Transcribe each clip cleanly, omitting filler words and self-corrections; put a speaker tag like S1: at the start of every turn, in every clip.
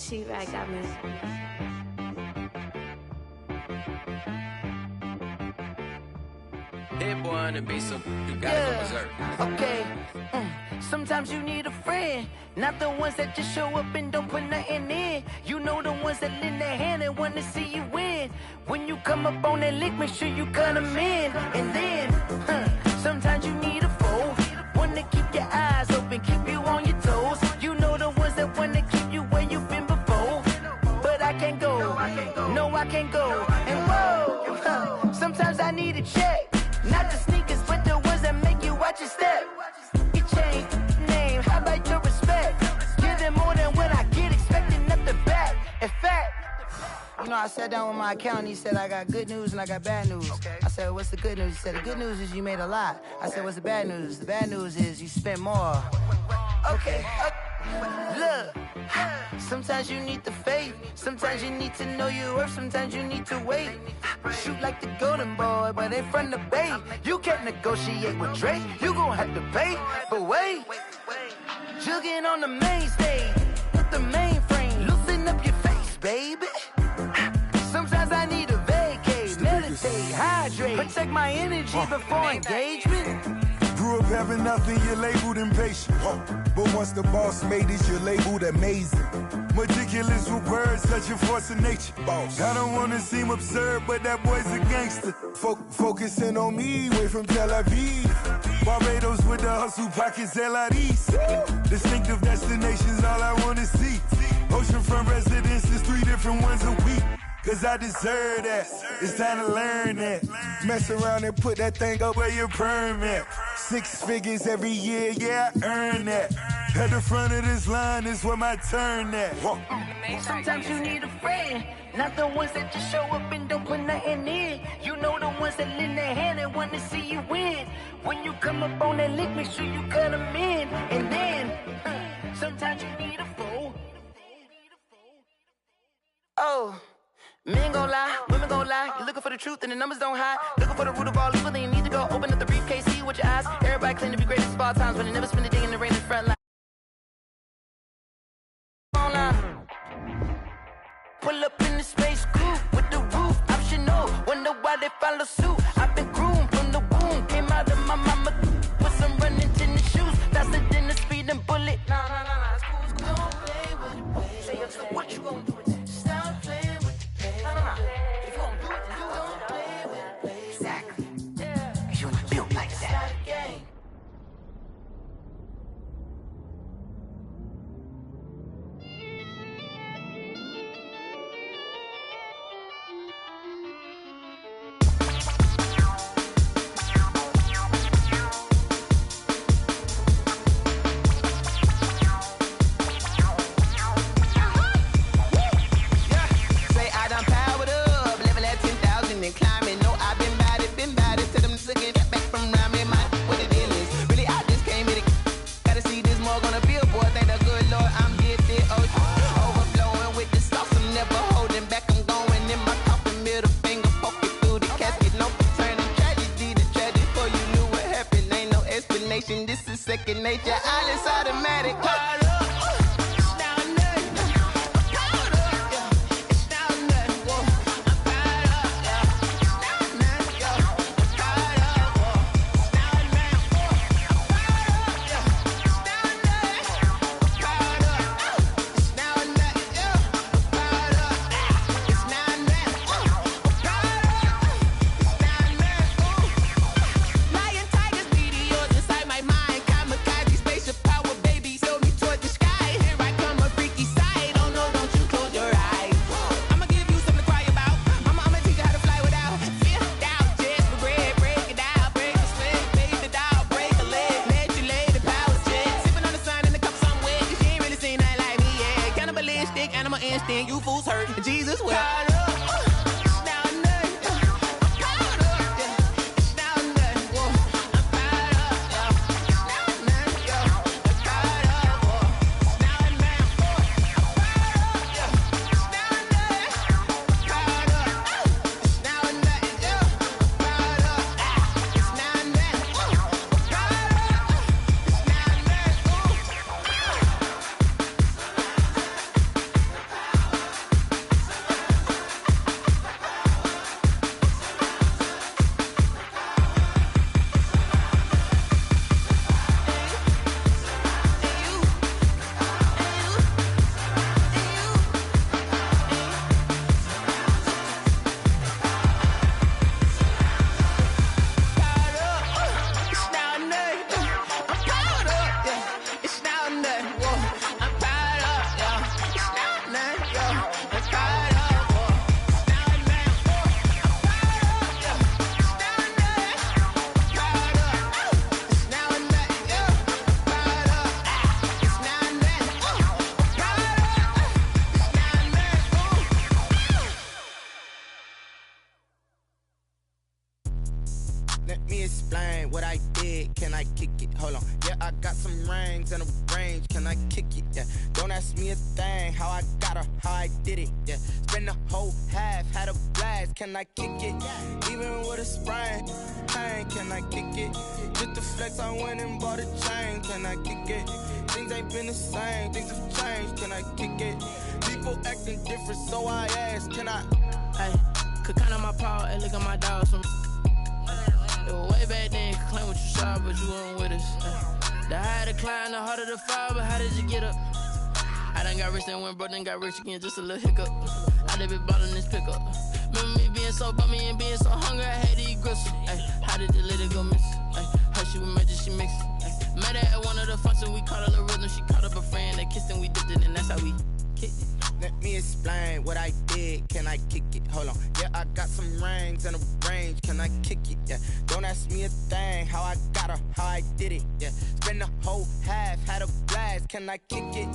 S1: She-Rag got me.
S2: Hit boy on the beat, so you gotta go berserk.
S3: Okay. Sometimes you need a friend, not the ones that just show up and don't put nothing in. You know the ones that lend their hand and wanna see you win. When you come up on that lick, make sure you cut them in. And then, sometimes you need a foe, one to keep your eyes open, keep you on your toes. You know the ones that wanna keep you where you've been before. But I can't go, no I can't go. And whoa, sometimes I need a check. Not the sneakers, but the ones that make you watch your step. You change name, how about your respect? Give them more than what I get, expecting nothing back. In fact, you know, I sat down with my accountant, he said, I got good news and I got bad news. Okay. I said, what's the good news? He said, the good news is you made a lot. I said, what's the bad news? The bad news is you spent more. Okay. Look, sometimes you need the faith, sometimes you need to know your worth, sometimes you need to wait. Shoot like the golden boy, but in front of Bay. You can't negotiate with Drake, you gon' have to pay. But wait, jugging on the main stage with the mainframe, loosen up your face, baby. Sometimes I need a vacate, meditate, hydrate, protect my energy before engagement.
S4: Grew up having nothing, you're labeled impatient. But once the boss made it, you're labeled amazing. Meticulous with words, such a force of nature. Boss. I don't wanna seem absurd, but that boy's a gangster. Focusing on me, way from Tel Aviv. Barbados with the hustle pockets, LIDs. Distinctive destinations, all I wanna see. Oceanfront residences, 3 different ones a week. Cause I deserve that, it's time to learn that. Mess around and put that thing up where your permit. 6 figures every year, yeah, I earn that. At the front of this line is where my turn at.
S3: Sometimes you need a friend, not the ones that just show up and don't put nothing in. You know the ones that lend their hand and want to see you win. When you come up on that lick, make sure you cut them in. And then, sometimes you need a foe. Oh. Men gon' lie, women gon' lie. You're looking for the truth and the numbers don't hide. Looking for the root of all evil, then you need to go open up the briefcase, see with your eyes. Everybody claim to be greatest of all times, but they never spend a day in the rain in the front line. Pull up in the space coupe with the roof optional. Wonder why they follow suit. I've been groomed from the womb, came out of my mama with some running tennis shoes, faster than the speeding bullet. Nah, it's cool. Don't play with it, baby. Say so what you gon' do? Stop playing. If you gon' do it, then don't play with it. Exactly. Cause you ain't built like that. This is second nature, all is automatic. You fools hurt. Jesus will.
S1: Let me explain what I did. Can I kick it? Hold on. Yeah, I got some rings and a range. Can I kick it? Yeah. Don't ask me a thing. How I got her, how I did it. Yeah. Spend the whole half, had a blast. Can I kick it? Even with a sprain. Pain, can I kick it? Just the flex, I went and bought a chain. Can I kick it? Things ain't been the same. Things have changed. Can I kick it? People acting different, so I ask. Can I?
S5: Hey, could count on my power. Hey, look at my dogs. It was way back then, you could claim what you saw, but you weren't with us. The higher the climb, the harder the fall, but how did you get up? I done got rich, then went broke, then got rich again, just a little hiccup. I done been ballin' this pickup. Remember me being so bummy and being so hungry, I had to eat gristle. Ay, how did the lady go miss? Ay, how she was magic, she mixed. Met her at one of the functions, we caught a little rhythm, she caught up a friend, they kissed and we dipped it, and that's how we kicked it.
S1: Let me explain what I did. Can I kick it? Hold on. Yeah, I got some rings and a range. Can I kick it? Yeah. Don't ask me a thing. How I got her, how I did it. Yeah. Spend the whole half, had a blast. Can I kick it?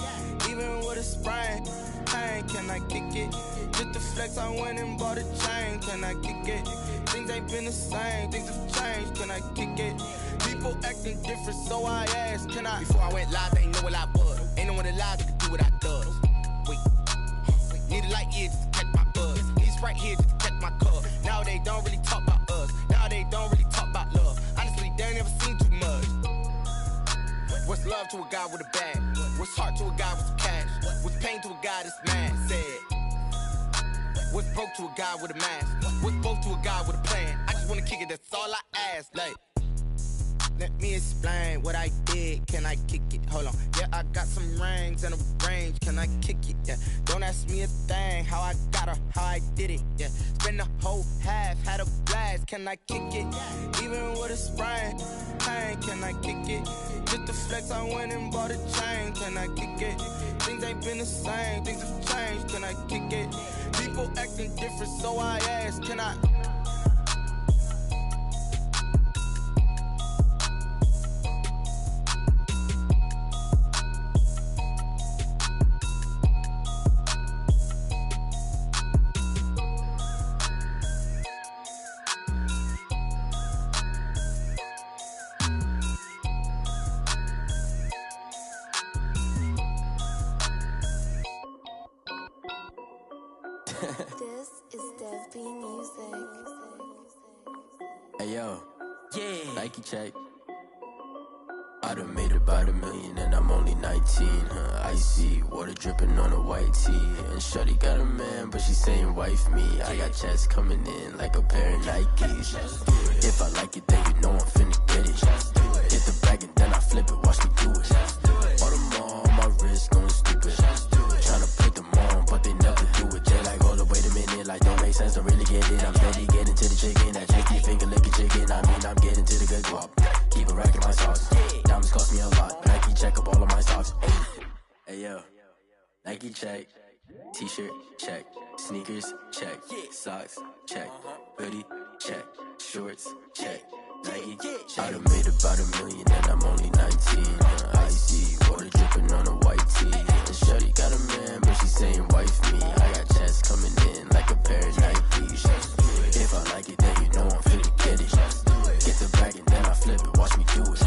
S1: Even with a sprain. Pain, can I kick it? Just the flex, I went and bought a chain. Can I kick it? Things ain't been the same. Things have changed. Can I kick it? People acting different, so I asked. Can I? Before I went live, they ain't know what I was. Ain't no one alive that could do what I does. Wait. Need a light year just to catch my buzz. He's right here just to catch my cup. Now they don't really talk about us. Now they don't really talk about love. Honestly, they ain't never seen too much. What's love to a guy with a bag? What's heart to a guy with some cash? What's pain to a guy that's mad? Said. What's broke to a guy with a mask? What's both to a guy with a plan? I just wanna kick it, that's all I ask. Like, let me explain what I did. Can I kick it? Hold on. Yeah, I got some rings and a range. Can I kick it? Yeah. Don't ask me a thing. How I got her, how I did it. Yeah. Spend the whole half, had a blast. Can I kick it? Even with a sprain. Pain, can I kick it? Just the flex, I went and bought a chain. Can I kick it? Things ain't been the same. Things have changed. Can I kick it? People acting different, so I ask. Can I?
S6: This is Dev B Music.
S7: Hey yo, yeah, Nike check. I done made about $1 million and I'm only 19, icy, water dripping on a white tee. And shorty got a man, but she saying wife me. I got checks coming in like a pair of Nikes. If I like it, then you know I'm finna get it. Hit the bag and then I flip it, watch me do it. All them on my wrist going stupid. Tryna put them on, but they never do it. They like, hold up, wait a minute, like don't make sense, don't really get it. I'm steady getting to the chicken, that cheeky finger licking chicken. I mean, I'm getting to the good guap. Keep a rack in my sauce. Diamonds cost me a lot. Nike check up all of my socks. Hey yo, Nike check. T-shirt check. Sneakers check. Socks check. Hoodie check. Shorts check. Nike check. I done made about $1 million and I'm only 19. Icy, water dripping on a white tee. And shorty got a man, but she saying wife me. I got checks coming in like a pair of Nikes. If I like it, then you know I'm finna get it. Get the bag and then I flip it, watch me do it.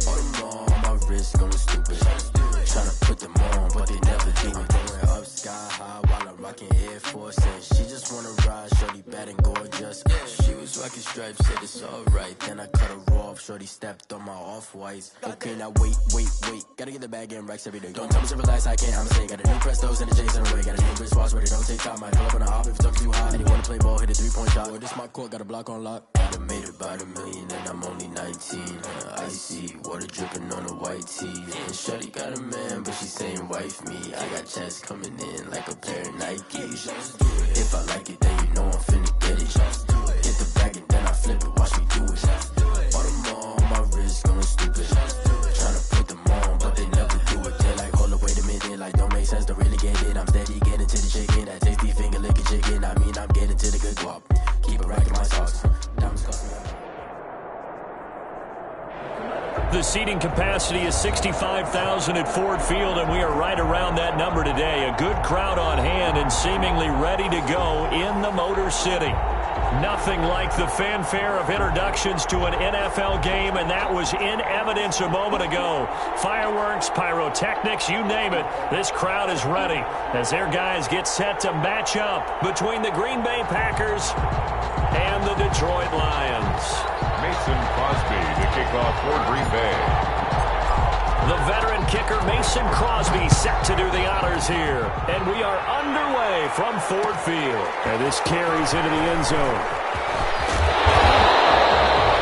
S7: All them on my wrist going stupid. Tryna put them on, but they never do it. Going up sky high while I'm rocking Air Force. And she just wanna ride, shorty bad and gorgeous. She was rocking stripes, said it's alright. Then I cut her off, shorty stepped on my off-whites. Okay, now wait. Gotta get the bag and racks every day. Don't tell me to relax, I can't, I'm saying. Got a new Prestos and a Jason away. Got a new wristwatch where they don't take time. Might pull up on a hop if it's too hot. And you wanna play ball, hit a 3-point shot. Well, this my court, got a block on lock. I done made about $1 million and I'm only 19. Icy, water dripping on a white tee. And shorty got a man, but she saying wife me. I got checks coming in like a pair of Nikes. If I like it, then you know I'm finna get it. Hit the bag and then I flip it, watch me do it. All them on my wrist going stupid. Tryna put them on, but they never do it. They like, hold up, wait a minute, like don't make sense, don't really get it. I'm steady getting to the chicken, that tasty finger licking chicken. I mean, I'm getting to the good guap. Keep a rack in my sauce. Diamonds cost me.
S8: The seating capacity is 65,000 at Ford Field, and we are right around that number today. A good crowd on hand and seemingly ready to go in the Motor City. Nothing like the fanfare of introductions to an NFL game, and that was in evidence a moment ago. Fireworks, pyrotechnics, you name it. This crowd is ready as their guys get set to match up between the Green Bay Packers and the Detroit Lions.
S9: Mason Crosby to kick off for Green Bay.
S8: The veteran kicker Mason Crosby set to do the honors here. And we are underway from Ford Field. And this carries into the end zone.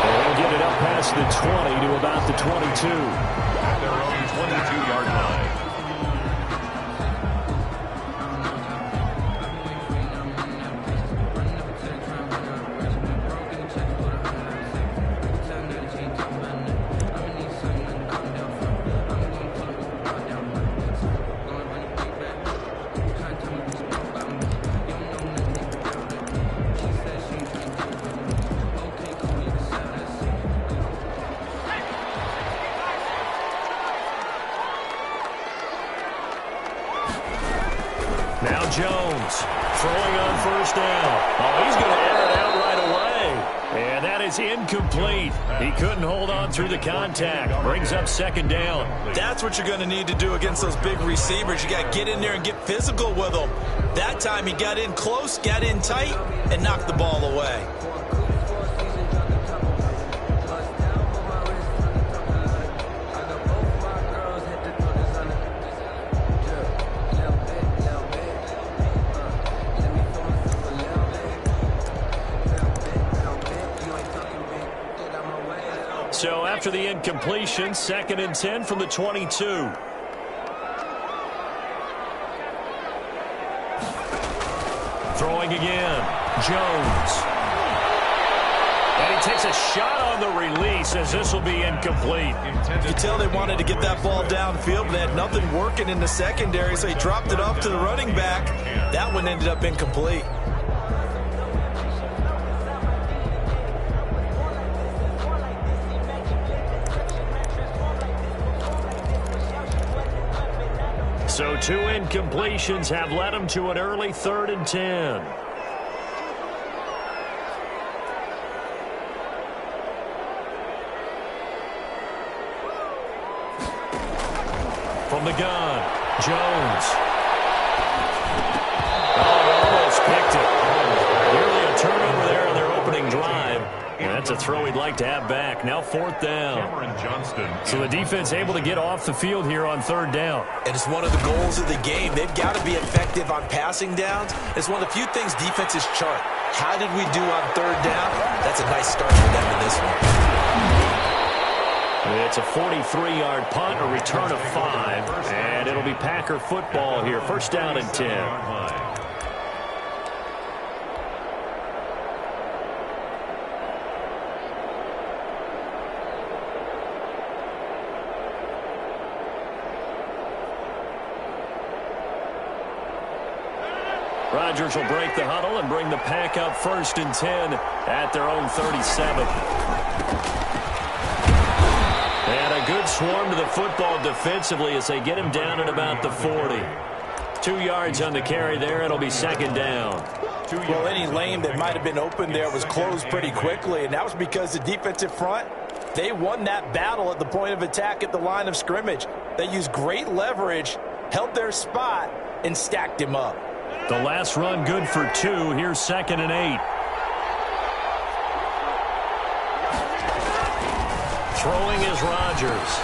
S8: And they'll get it up past the 20 to about the 22.
S9: At their own 22-yard line.
S8: Now Jones throwing on first down. Oh, he's going to air it out right away. And that is incomplete. He couldn't hold on through the contact. Brings up second down.
S10: That's what you're going to need to do against those big receivers. You got to get in there and get physical with them. That time he got in close, got in tight, and knocked the ball away.
S8: So after the incompletion, 2nd and 10 from the 22. Throwing again, Jones. And he takes a shot on the release as this will be incomplete.
S10: You can tell they wanted to get that ball downfield, but they had nothing working in the secondary, so he dropped it off to the running back. That one ended up incomplete.
S8: So 2 incompletions have led him to an early 3rd and 10. From the gun, Jones. Oh, almost picked it. Nearly a turnover there on their opening drive. And that's a throw he'd like to have back. Now 4th down. So the defense able to get off the field here on 3rd down.
S10: And it's one of the goals of the game. They've got to be effective on passing downs. It's one of the few things defenses chart. How did we do on 3rd down? That's a nice start for them in this one.
S8: It's a 43-yard punt, a return of 5, and it'll be Packer football here. 1st down and 10. Rodgers will break the huddle and bring the Pack up 1st and 10 at their own 37. And a good swarm to the football defensively as they get him down at about the 40. 2 yards on the carry there. It'll be 2nd down.
S10: Well, any lane that might have been open there was closed pretty quickly, and that was because the defensive front, they won that battle at the point of attack at the line of scrimmage. They used great leverage, held their spot, and stacked him up.
S8: The last run good for 2. Here's 2nd and 8. Throwing is Rodgers.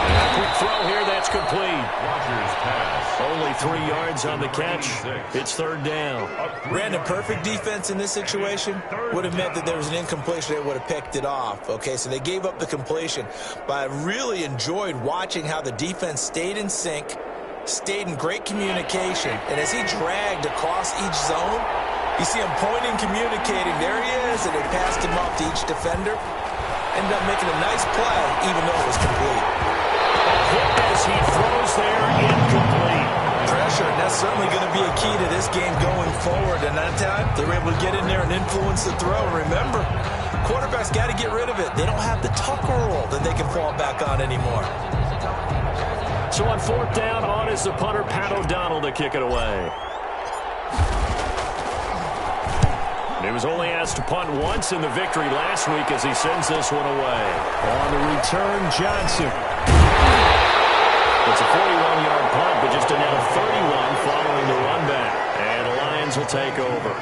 S8: And a quick throw here, that's complete.
S9: Rodgers pass.
S8: Only 3 yards on the catch. It's 3rd down.
S10: Brandon, perfect defense in this situation would have meant that there was an incompletion. They would have picked it off. Okay, so they gave up the completion. But I really enjoyed watching how the defense stayed in sync, stayed in great communication, and as he dragged across each zone, you see him pointing, communicating. There he is, and they passed him off to each defender. Ended up making a nice play, even though it was complete.
S8: As he throws there, incomplete.
S10: Pressure, and that's certainly going to be a key to this game going forward. And that time, they were able to get in there and influence the throw. Remember, quarterbacks got to get rid of it. They don't have the tucker roll that they can fall back on anymore.
S8: So on 4th down, on is the punter, Pat O'Donnell, to kick it away. New was only asked to punt once in the victory last week as he sends this one away.
S11: On the return, Johnson.
S8: It's a 41-yard punt, but just a net of 31 following the run back. And the Lions will take over.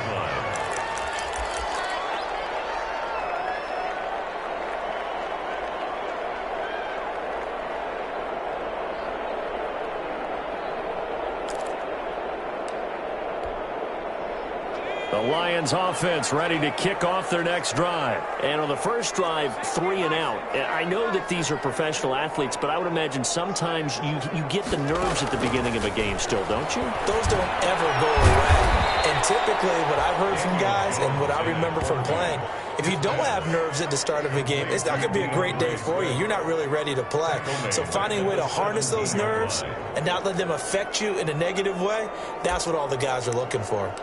S8: The Lions offense ready to kick off their next drive.
S11: And on the first drive, 3 and out. I know that these are professional athletes, but I would imagine sometimes you get the nerves at the beginning of a game still, don't you?
S10: Those don't ever go away. And typically what I've heard from guys and what I remember from playing, if you don't have nerves at the start of a game, it's not going to be a great day for you. You're not really ready to play. So finding a way to harness those nerves and not let them affect you in a negative way, that's what all the guys are looking for.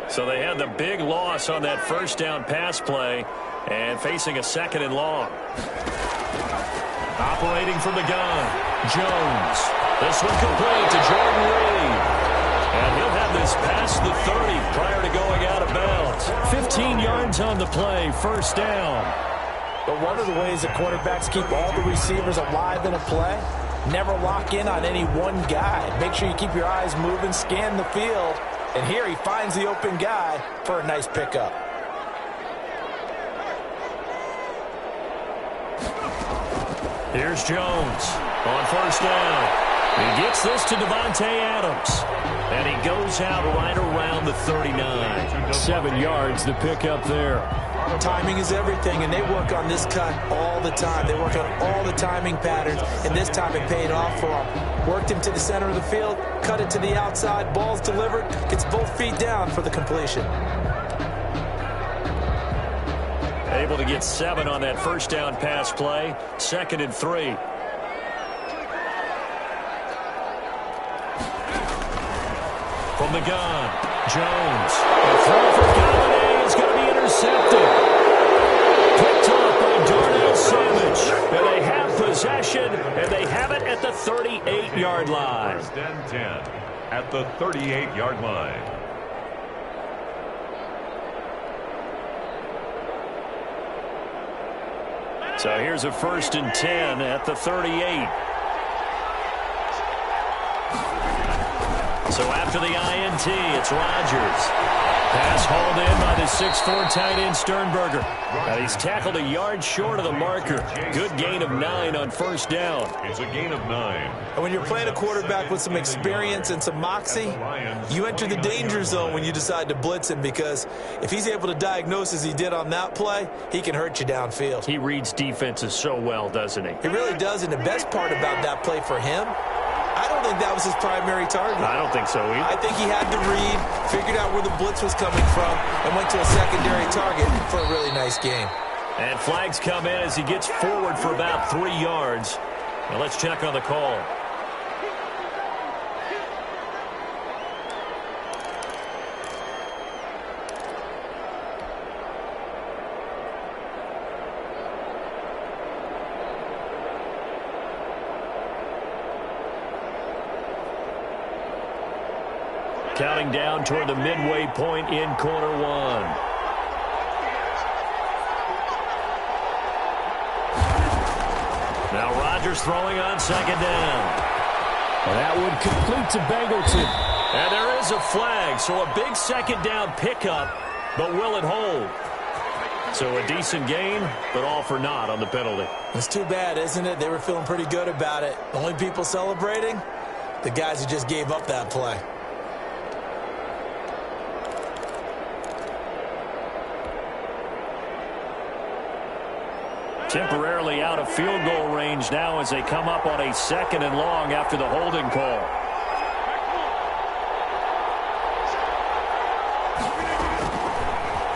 S8: So they had the big loss on that first down pass play and facing a 2nd and long. Operating from the gun, Jones. This one complete to Jordan Reed. And he'll have this past the 30 prior to going out of bounds. 15 yards on the play, first down.
S10: But one of the ways that quarterbacks keep all the receivers alive in a play, never lock in on any one guy. Make sure you keep your eyes moving, scan the field. And here he finds the open guy for a nice pickup.
S8: Here's Jones on first down. He gets this to Devontae Adams. And he goes out right around the 39. 7 yards to pick up there.
S10: Timing is everything, and they work on this cut all the time. They work on all the timing patterns, and this time it paid off for him. Worked him to the center of the field, cut it to the outside, ball's delivered, gets both feet down for the completion.
S8: Able to get 7 on that first down pass play, 2nd and 3. From the gun, Jones. The throw for Galladay is going to be intercepted. Picked up by Darnell Savage. And they have possession, and they have it at the 38-yard line.
S9: 1st and 10 at the 38-yard line.
S8: So here's a 1st and 10 at the 38. So after the INT, it's Rodgers. Pass hauled in by the 6'4" tight end Sternberger. And he's tackled a yard short of the marker. Good gain of 9 on first down.
S9: It's a gain of 9.
S10: And when you're playing a quarterback with some experience and some moxie, you enter the danger zone when you decide to blitz him, because if he's able to diagnose as he did on that play, he can hurt you downfield.
S8: He reads defenses so well, doesn't he?
S10: He really does, and the best part about that play for him, I don't think that was his primary target.
S8: I don't think so either.
S10: I think he had to read, figured out where the blitz was coming from, and went to a secondary target for a really nice game.
S8: And flags come in as he gets forward for about 3 yards. Now let's check on the call. Counting down toward the midway point in quarter one. Now Rodgers throwing on 2nd down.
S11: And that would complete to Bangleton.
S8: And there is a flag, so a big 2nd down pickup, but will it hold? So a decent gain, but all for naught on the penalty.
S10: It's too bad, isn't it? They were feeling pretty good about it. The only people celebrating, the guys who just gave up that play.
S8: Temporarily out of field goal range now as they come up on a 2nd and long after the holding call.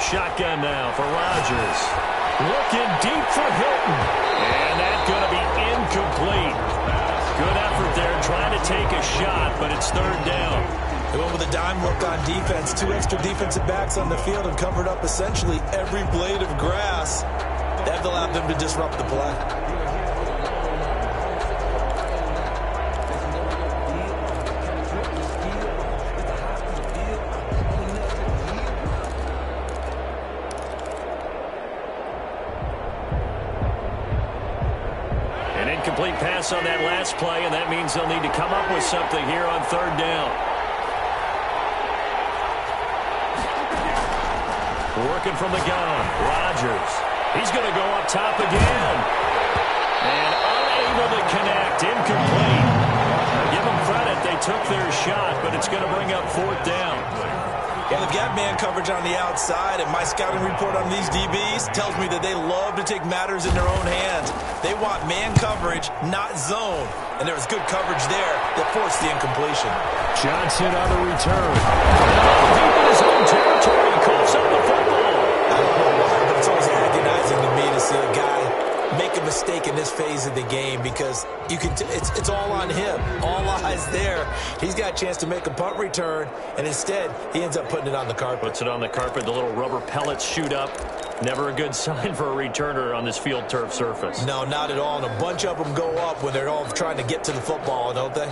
S8: Shotgun now for Rodgers. Looking deep for Hilton. And that's going to be incomplete. Good effort there trying to take a shot, but it's 3rd down.
S10: They went with a dime look on defense. 2 extra defensive backs on the field and covered up essentially every blade of grass. That allowed them to disrupt the play.
S8: pass on that last play, and that means they'll need to come up with something here on third down. Working from the gun, Rodgers. He's going to go up top again. And unable to connect, incomplete. Give them credit, they took their shot, but it's going to bring up fourth down.
S10: Yeah, they've got man coverage on the outside, and my scouting report on these DBs tells me that they love to take matters in their own hands. They want man coverage, not zone. And there was good coverage there that forced the incompletion.
S8: Johnson on the return. Deep in his own territory, he coughs up the football.
S10: I don't know why, but it's always agonizing to me to see a guy make a mistake in this phase of the game because you can it's all on him. All eyes there. He's got a chance to make a punt return, and instead he ends up putting it on the carpet.
S8: Puts it on the carpet. The little rubber pellets shoot up. Never a good sign for a returner on this field turf surface.
S10: No, not at all. And a bunch of them go up when they're all trying to get to the football, don't they?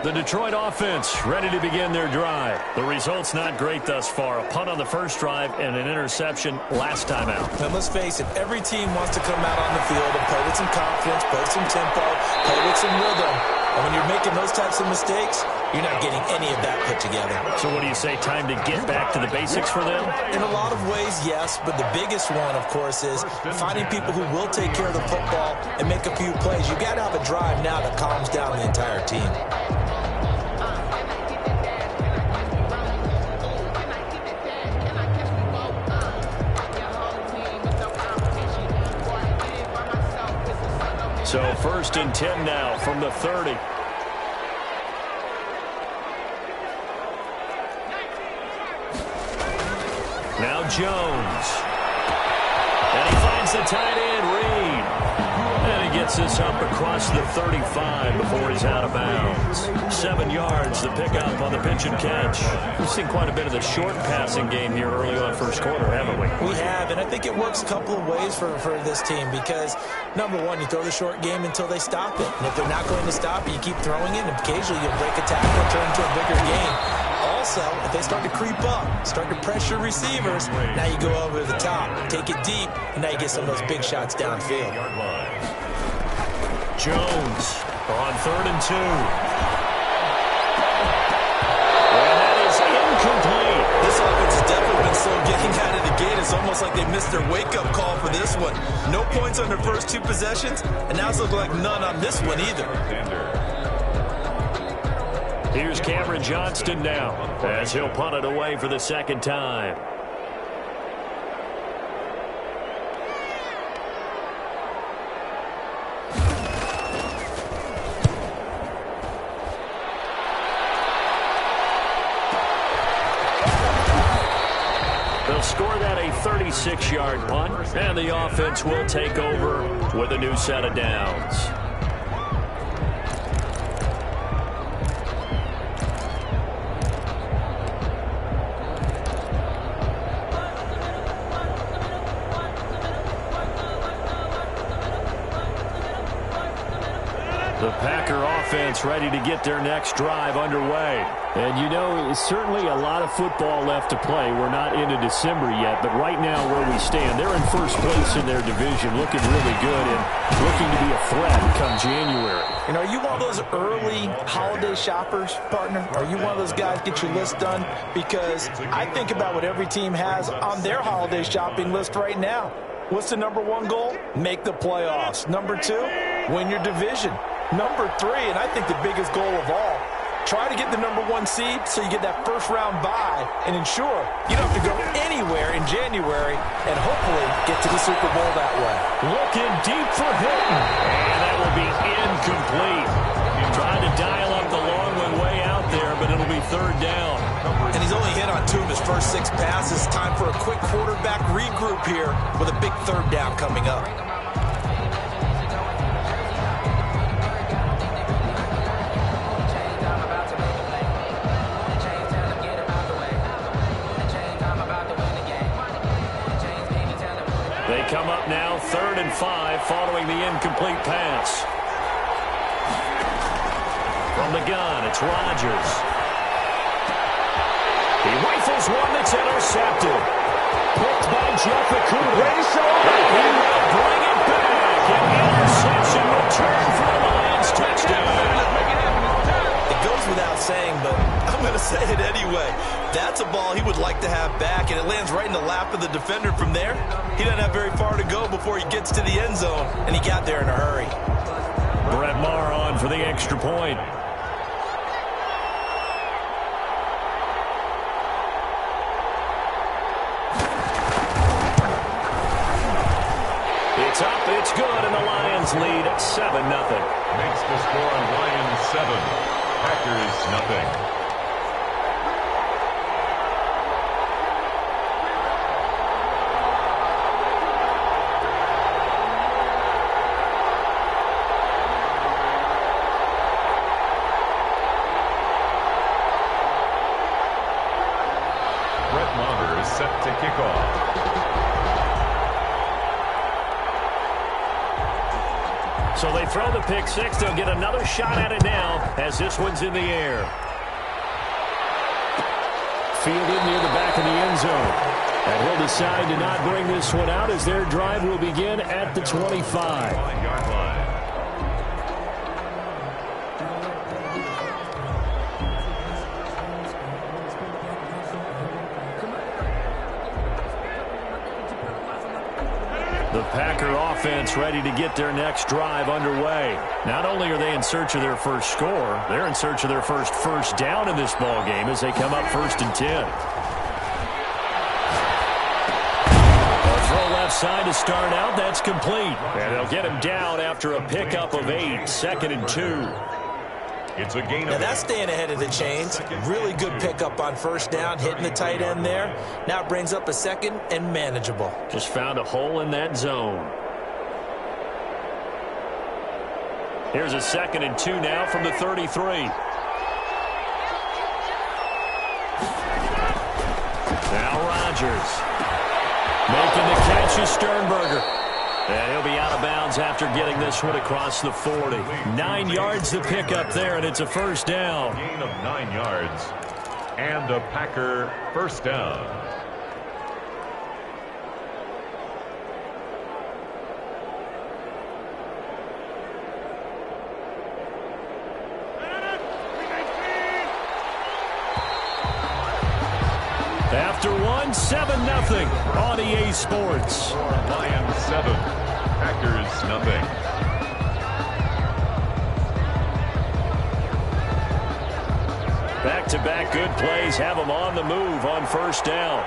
S8: The Detroit offense ready to begin their drive. The result's not great thus far. A punt on the first drive and an interception last time out.
S10: And let's face it, every team wants to come out on the field and play with some confidence, play with some tempo, play with some rhythm. And when you're making those types of mistakes, you're not getting any of that put together.
S8: So what do you say, time to get back to the basics for them?
S10: In a lot of ways, yes. But the biggest one, of course, is finding people who will take care of the football and make a few plays. You got to have a drive now that calms down the entire team.
S8: So 1st and 10 now from the 30. Now Jones. And he finds the tight end, Reed. And he gets this up across the 35 before he's out of bounds. 7 yards, the pickup on the pitch and catch. We've seen quite a bit of the short passing game here early on first quarter, haven't we?
S10: We have, and I think it works a couple of ways for this team because, number one, you throw the short game until they stop it. And if they're not going to stop it, you keep throwing it, and occasionally you'll break a tackle and turn into a bigger game. Also, if they start to creep up, start to pressure receivers, now you go over the top, take it deep, and now you get some of those big shots downfield.
S8: Jones on 3rd and 2. And that is incomplete.
S10: This offense has definitely been slow getting out of the gate. It's almost like they missed their wake-up call for this one. No points on their first 2 possessions, and now it's looking like none on this one either.
S8: Here's Cameron Johnston now as he'll punt it away for the second time. They'll score that a 36-yard punt, and the offense will take over with a new set of downs. The Packer offense ready to get their next drive underway.
S11: And you know, certainly a lot of football left to play. We're not into December yet, but right now where we stand, they're in first place in their division, looking really good and looking to be a threat come January.
S10: And are you one of those early holiday shoppers, partner? Are you one of those guys get your list done? Because I think about what every team has on their holiday shopping list right now. What's the number 1 goal? Make the playoffs. Number 2, win your division. Number 3, and I think the biggest goal of all, try to get the number 1 seed so you get that first-round bye and ensure you don't have to go anywhere in January and hopefully get to the Super Bowl that way.
S8: Looking deep for Hilton, and that will be incomplete. Trying to dial up the long one way out there, but it'll be 3rd down.
S10: And he's only hit on 2 of his first 6 passes. Time for a quick quarterback regroup here with a big 3rd down coming up.
S8: They come up now 3rd and 5 following the incomplete pass. From the gun, it's Rodgers. He rifles one that's intercepted. picked by Jeff Okudah. He will bring it back. An interception return for the Lions. Touchdown.
S10: It goes without saying, but I'm going to say it anyway. That's a ball he would like to have back, and it lands right in the lap of the defender from there. He doesn't have very far to go before he gets to the end zone, and he got there in a hurry.
S8: Brett Maher on for the extra point. It's up, it's good, and the Lions lead 7-0.
S9: Makes the score on Lions 7, Packers nothing. Brett Maher is set to kick off.
S8: So they throw the pick six. They'll get another shot at it now as this one's in the air. Fielded near the back of the end zone. And he'll decide to not bring this one out as their drive will begin at the 25.
S9: 5-yard line.
S8: The Packer offense ready to get their next drive underway. Not only are they in search of their first score, they're in search of their first down in this ball game as they come up 1st and 10. A throw left side to start out. That's complete. And they'll get him down after a pickup of 8. 2nd and 2.
S9: It's a gain
S10: Now
S9: of
S10: that's staying ahead of the chains. Really good pickup on first down, hitting the tight end there. Now it brings up a 2nd and manageable.
S8: Just found a hole in that zone. Here's a 2nd and 2 now from the 33. Now Rodgers. Making the catch is Sternberger. And he'll be out of bounds after getting this one across the 40. 9 yards to pick up there, and it's a first down.
S9: gain of 9 yards. And a Packer first down.
S8: After one, 7-0 on EA Sports.
S9: Lions 7, Packers nothing.
S8: Back-to-back good plays have them on the move on first down.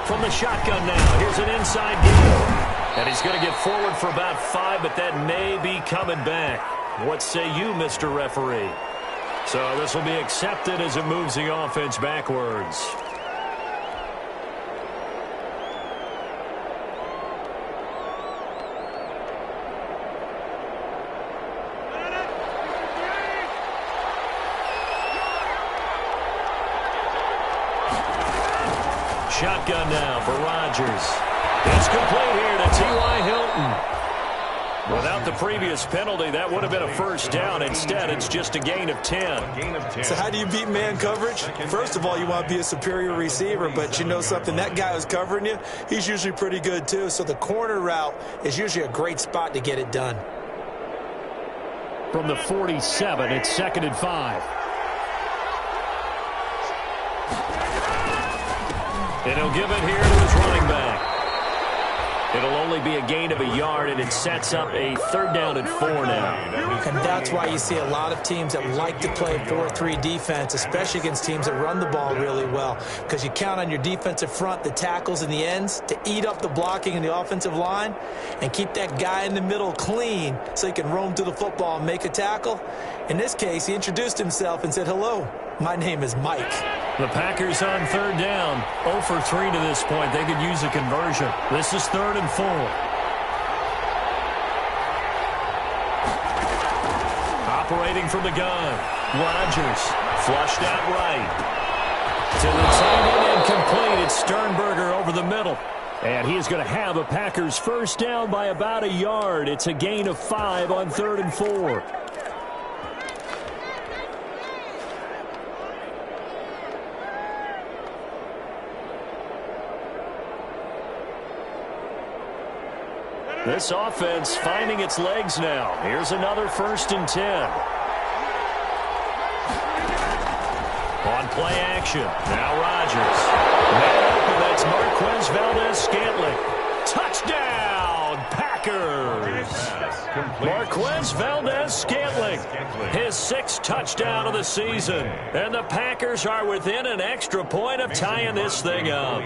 S8: From the shotgun now, here's an inside deal. And he's going to get forward for about 5, but that may be coming back. What say you, Mr. Referee? So this will be accepted as it moves the offense backwards. Shotgun now for Rodgers. It's complete here to T.Y. Hilton. Without the previous penalty, that would have been a first down. Instead, it's just a gain of 10.
S10: So how do you beat man coverage? First of all, you want to be a superior receiver, but you know something, that guy who's covering you, he's usually pretty good too. So the corner route is usually a great spot to get it done.
S8: From the 47, it's 2nd and 5. And he'll give it here to his running back. It'll only be a gain of a yard, and it sets up a 3rd down and 4 now.
S10: And that's why you see a lot of teams that like to play 4-3 defense, especially against teams that run the ball really well, because you count on your defensive front, the tackles and the ends, to eat up the blocking in the offensive line and keep that guy in the middle clean so he can roam through the football and make a tackle. In this case, he introduced himself and said, "Hello, my name is Mike."
S8: The Packers on 3rd down. 0 for 3 to this point. They could use a conversion. This is 3rd and 4. Operating from the gun. Rodgers flushed out right. To the tight end and complete. It's Sternberger over the middle. And he is going to have a Packers first down by about a yard. It's a gain of 5 on 3rd and 4. This offense finding its legs now. Here's another 1st and 10. On play action. Now Rodgers. Man open, that's Marquez Valdez-Scantling. Touchdown, Packers. Marquez Valdez-Scantling. His 6th touchdown of the season. And the Packers are within an extra point of tying this thing up.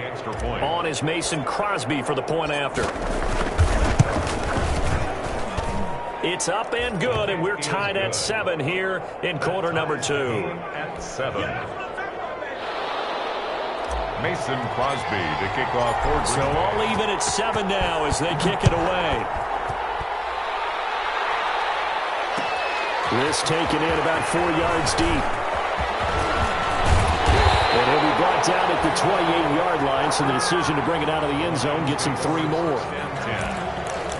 S8: On is Mason Crosby for the point after. It's up and good, and we're tied at 7 here in quarter number 2.
S9: At 7. Mason Crosby to kick off for Green
S8: So
S9: Bay.
S8: all even at 7 now as they kick it away. This taken in about 4 yards deep. And he'll be brought down at the 28-yard line, so the decision to bring it out of the end zone gets him 3 more.
S9: 10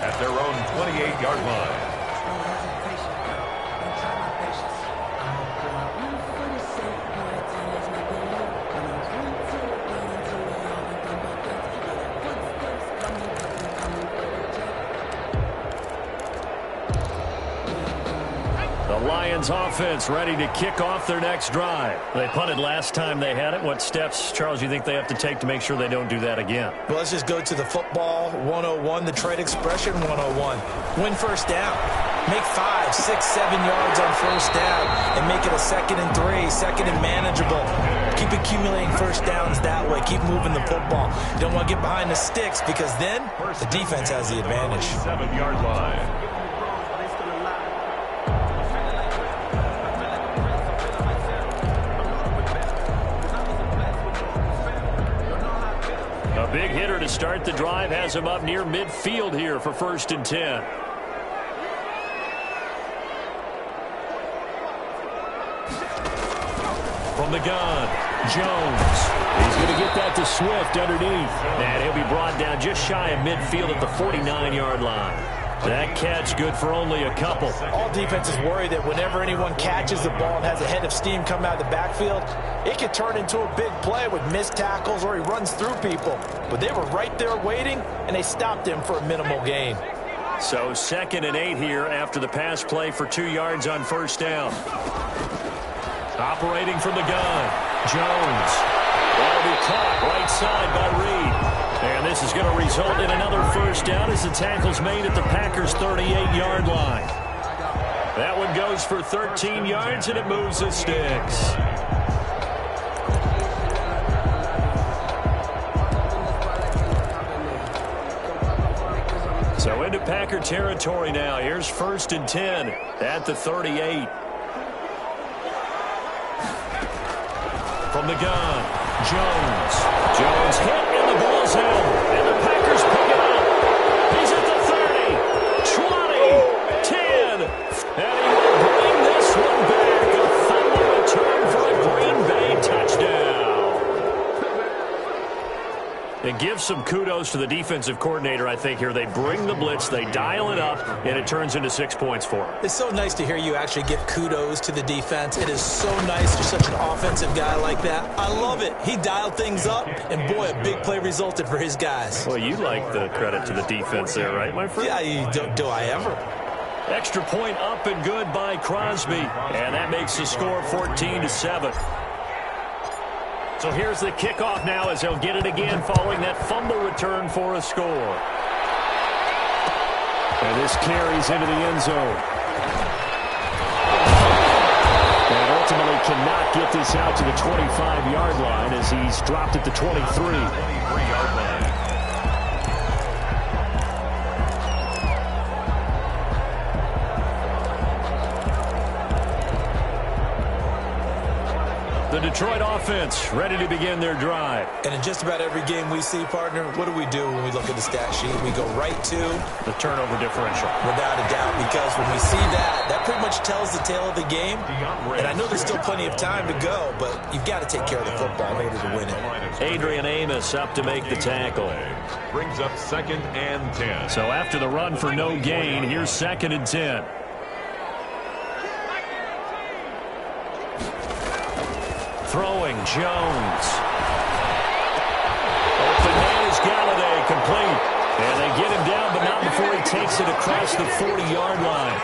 S9: at their own 28-yard line.
S8: Lions offense ready to kick off their next drive. They punted last time they had it. What steps, Charles, you think they have to take to make sure they don't do that again?
S10: Well, let's just go to the football 101, the trade expression 101. Win first down. Make 5, 6, 7 yards on first down and make it a 2nd and 3, 2nd and manageable. Keep accumulating first downs that way. Keep moving the football. You don't want to get behind the sticks because then the defense has the advantage.
S9: 7-yard line.
S8: Big hitter to start the drive has him up near midfield here for 1st and 10. From the gun, Jones. He's going to get that to Swift underneath. And he'll be brought down just shy of midfield at the 49-yard line. That catch good for only a couple.
S10: All defenses worry that whenever anyone catches the ball and has a head of steam come out of the backfield, it could turn into a big play with missed tackles or he runs through people. But they were right there waiting, and they stopped him for a minimal gain.
S8: So 2nd and 8 here after the pass play for 2 yards on first down. Operating from the gun, Jones. That'll be caught right side by Reed. And this is going to result in another first down as the tackle's made at the Packers' 38-yard line. That one goes for 13 yards, and it moves the sticks. So into Packer territory now. Here's 1st and 10 at the 38. From the gun, Jones. Jones hit, and the ball's in. And the Packers pick it up. He's at the 30, 20, 10. And he will bring this one back. A final return for a Green Bay touchdown. And give some kudos to the defensive coordinator, I think, here. They bring the blitz, they dial it up, and it turns into 6 points for them.
S10: It's so nice to hear you actually give kudos to the defense. It is so nice you're such an offensive guy like that. I love it. He dialed things up, and boy, a big play resulted for his guys.
S8: Well, you like the credit to the defense there, right, my friend?
S10: Yeah, do I ever?
S8: Extra point up and good by Crosby, and that makes the score 14-7. So here's the kickoff now as they'll get it again following that fumble return for a score. And this carries into the end zone. And ultimately cannot get this out to the 25-yard line as he's dropped at the 23-yard line. The Detroit offense ready to begin their drive.
S10: And in just about every game we see, partner, what do we do when we look at the stat sheet? We go right to
S8: the turnover differential.
S10: Without a doubt, because when we see that, that pretty much tells the tale of the game. And I know there's still plenty of time to go, but you've got to take care of the football in order to win it.
S8: Adrian Amos up to make the tackle.
S9: Brings up 2nd and 10.
S8: So after the run for no gain, here's 2nd and 10. Throwing, Jones. Open man is Galladay, complete. And they get him down, but not before he it across the 40-yard line.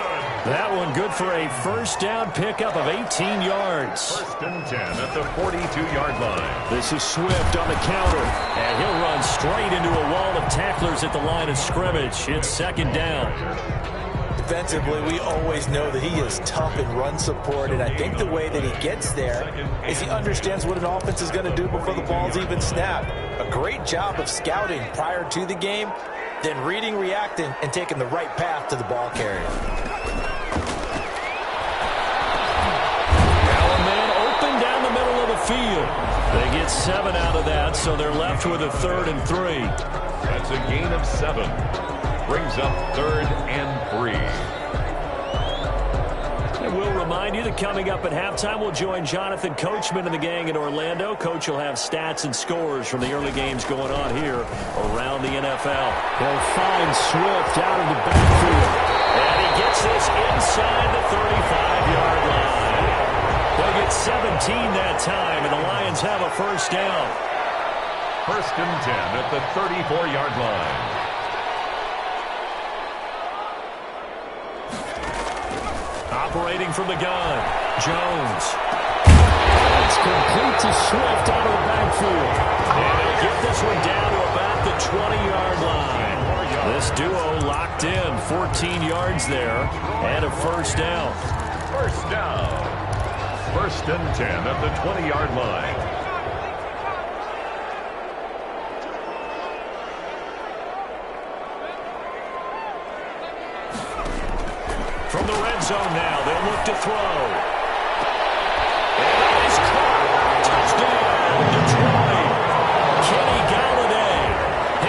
S8: That one good for a first down pickup of 18 yards.
S9: First and 10 at the 42-yard line.
S8: This is Swift on the counter, and he'll run straight into a wall of tacklers at the line of scrimmage. It's second down.
S10: Defensively, we always know that he is tough in run support, and I think the way that he gets there is he understands what an offense is going to do before the ball's even snapped. A great job of scouting prior to the game, then reading, reacting, and taking the right path to the ball carrier.
S8: Now a man open down the middle of the field. They get 7 out of that, so they're left with a 3rd and 3.
S9: That's a gain of 7. Brings up 3rd and 3.
S8: And we'll remind you that coming up at halftime, we'll join Jonathan Coachman and the gang in Orlando. Coach will have stats and scores from the early games going on here around the NFL.
S11: They'll find Swift out of the backfield.
S8: And he gets this inside the 35-yard line. They'll get 17 that time, and the Lions have a first down.
S9: First and 10 at the 34-yard line.
S8: Operating from the gun, Jones.
S11: It's complete to Swift out of the backfield.
S8: And he'll get this one down to about the 20-yard line. This duo locked in, 14 yards there, and a first down.
S9: First down. First and 10 at the 20-yard line.
S8: From the red zone now, they'll look to throw. And that is caught. Touchdown, Detroit. Kenny Galladay,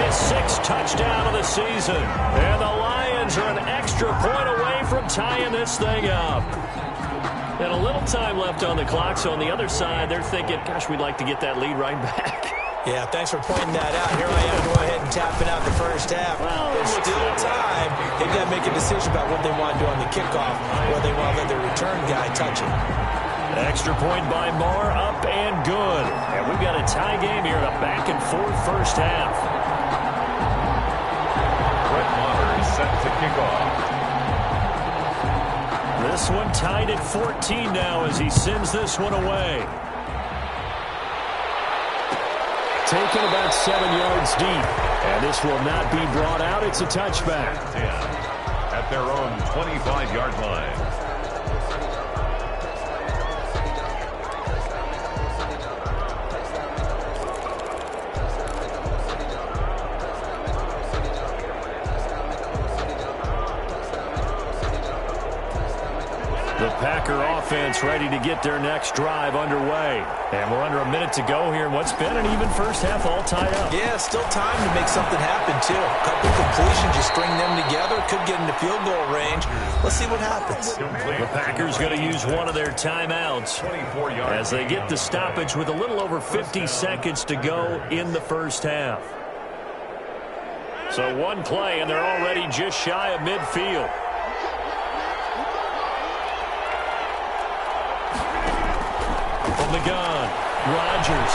S8: his 6th touchdown of the season. And the Lions are an extra point away from tying this thing up. And a little time left on the clock, so on the other side, they're thinking, gosh, we'd like to get that lead right back.
S10: Yeah, thanks for pointing that out. Here I am going ahead and tapping out the first half.
S8: Well,
S10: there's still time. They've got to make a decision about what they want to do on the kickoff, or they want to let their return guy touch it.
S8: Extra point by Moore, up and good. And we've got a tie game here in a back-and-forth first half.
S9: Brett Maher is set to kick off.
S8: This one tied at 14 now as he sends this one away.
S11: Taken about 7 yards deep. And this will not be brought out. It's a touchback.
S9: At their own 25-yard line.
S8: The Packer offense ready to get their next drive underway. And we're under a minute to go here in what's been an even first half, all tied up.
S10: Yeah, still time to make something happen, too. A couple completions, you string them together, could get into field goal range. Let's see what happens.
S8: The Packers going to use one of their timeouts as they get the stoppage with a little over 50 seconds to go in the first half. So one play, and they're already just shy of midfield. From the gun, Rodgers.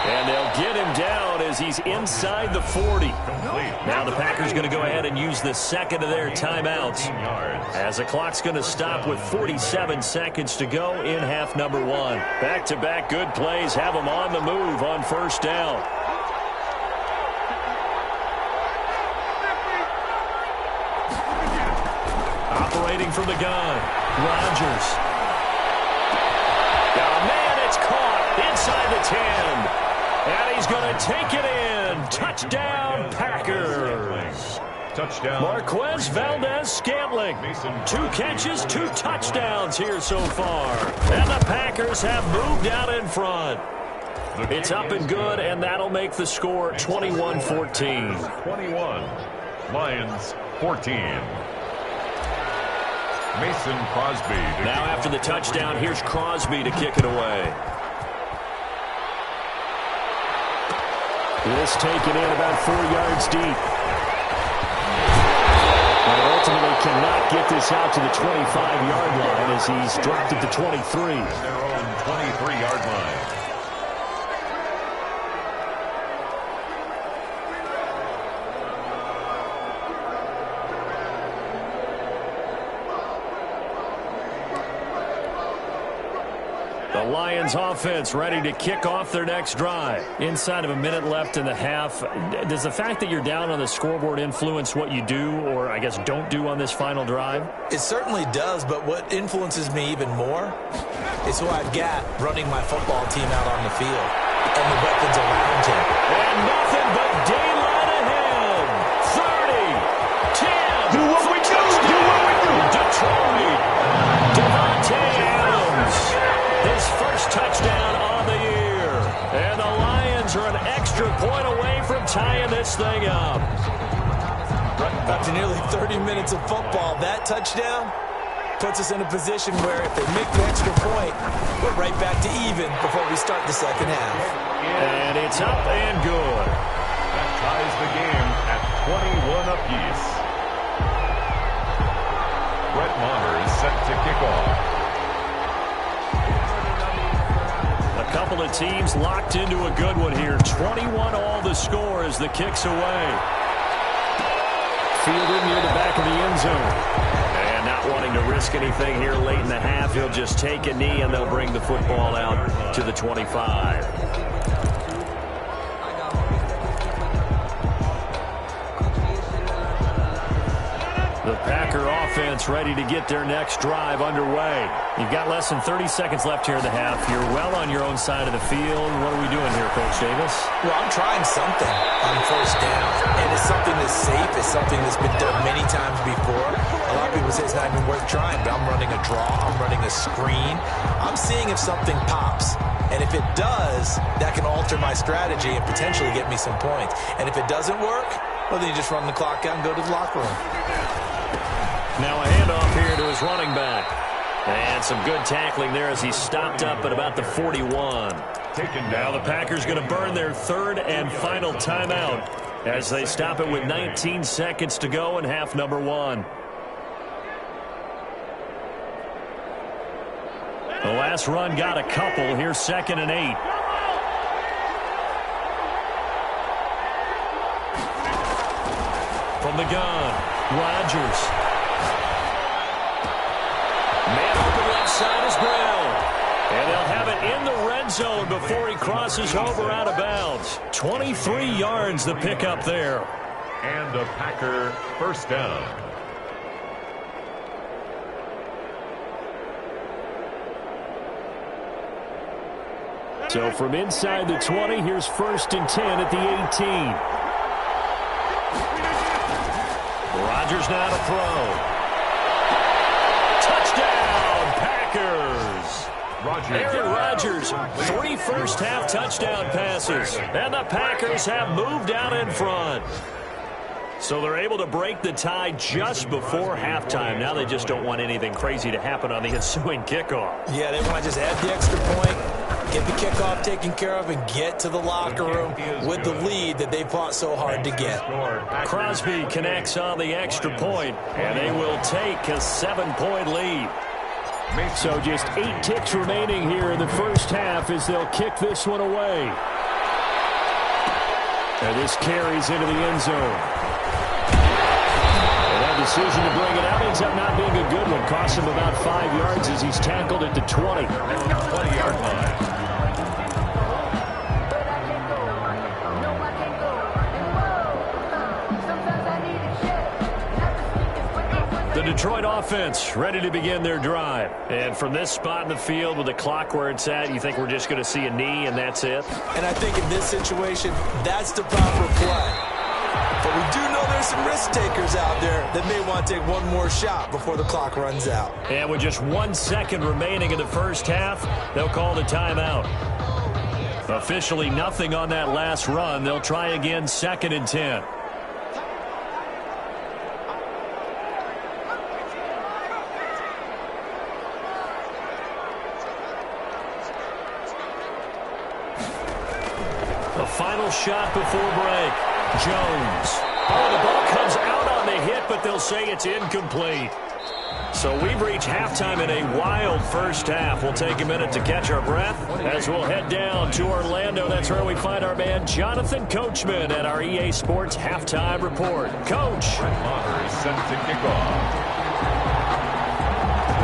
S8: And they'll get him down as he's inside the 40. Now the Packers going to go ahead and use the second of their timeouts as the clock's going to stop with 47 seconds to go in half number one. Back-to-back good plays have them on the move on first down. Operating from the gun, Rodgers. Oh, man, it's caught inside the 10. And he's going to take it in. Touchdown, Packers.
S9: Touchdown.
S8: Marquez Valdez-Scantling. 2 catches, 2 touchdowns here so far. And the Packers have moved out in front. It's up and good, and that'll make the score 21-14.
S9: 21. Lions 14. Mason Crosby.
S8: Now after the touchdown, here's Crosby to kick it away.
S11: This taken in about 4 yards deep. And ultimately cannot get this out to the 25-yard line as he's dropped at the 23.
S9: Their own 23-yard line.
S8: Lions offense ready to kick off their next drive. Inside of a minute left in the half, does the fact that you're down on the scoreboard influence what you do, or I guess don't do on this final drive?
S10: It certainly does, but what influences me even more is who I've got running my football team out on the field and the weapons around him.
S8: And nothing but daylight ahead. 30, 10.
S9: Do what we do. Do what we do.
S8: Detroit. Devontae Adams. His first touchdown on the year. And the Lions are an extra point away from tying this thing up.
S10: After nearly 30 minutes of football, that touchdown puts us in a position where if they make the extra point, we're right back to even before we start the second half.
S8: And it's up and good.
S9: That ties the game at 21 apiece. Brett Maher is set to kick off.
S8: A couple of teams locked into a good one here. 21 all the score as the kick's away. Fielded near the back of the end zone. And not wanting to risk anything here late in the half, he'll just take a knee and they'll bring the football out to the 25. The Packer offense ready to get their next drive underway. You've got less than 30 seconds left here in the half. You're well on your own side of the field. What are we doing here, Coach Davis?
S10: Well, I'm trying something on first down. And it's something that's safe. It's something that's been done many times before. A lot of people say it's not even worth trying, but I'm running a draw. I'm running a screen. I'm seeing if something pops. And if it does, that can alter my strategy and potentially get me some points. And if it doesn't work, well, then you just run the clock out and go to the locker room.
S8: Now a handoff here to his running back. And some good tackling there as he stopped up at about the 41. Now the Packers going to burn their third and final timeout as they stop it with 19 seconds to go in half number one. The last run got a couple. Here's 2nd and 8. From the gun, Rodgers. Man open left side is Brown. And they'll have it in the red zone before he crosses over out of bounds. 23 yards the pickup there.
S9: And a Packer first down.
S11: So from inside the 20, here's 1st and 10 at the 18.
S8: Rodgers now to throw. Aaron Rodgers, 3 first-half touchdown passes, and the Packers have moved out in front. So they're able to break the tie just before halftime. Now they just don't want anything crazy to happen on the ensuing kickoff.
S10: Yeah, they want to just add the extra point, get the kickoff taken care of, and get to the locker room with the lead that they fought so hard to get.
S8: Crosby connects on the extra point, and they will take a 7-point lead.
S11: So just 8 ticks remaining here in the first half as they'll kick this one away. And this carries into the end zone. And that decision to bring it out ends up not being a good one. Costs him about 5 yards as he's tackled at the 20.
S9: 20-yard line.
S8: The Detroit offense ready to begin their drive. And from this spot in the field with the clock where it's at, you think we're just going to see a knee and that's it?
S10: And I think in this situation, that's the proper play. But we do know there's some risk takers out there that may want to take one more shot before the clock runs out.
S8: And with just 1 second remaining in the first half, they'll call the timeout. Officially nothing on that last run. They'll try again 2nd and 10. The final shot before break. Jones. Oh, the ball comes out on the hit, but they'll say it's incomplete. So we've reached halftime in a wild first half. We'll take a minute to catch our breath as we'll head down to Orlando. That's where we find our man Jonathan Coachman at our EA Sports Halftime Report. Coach.
S9: Brett Maher is set to kick off.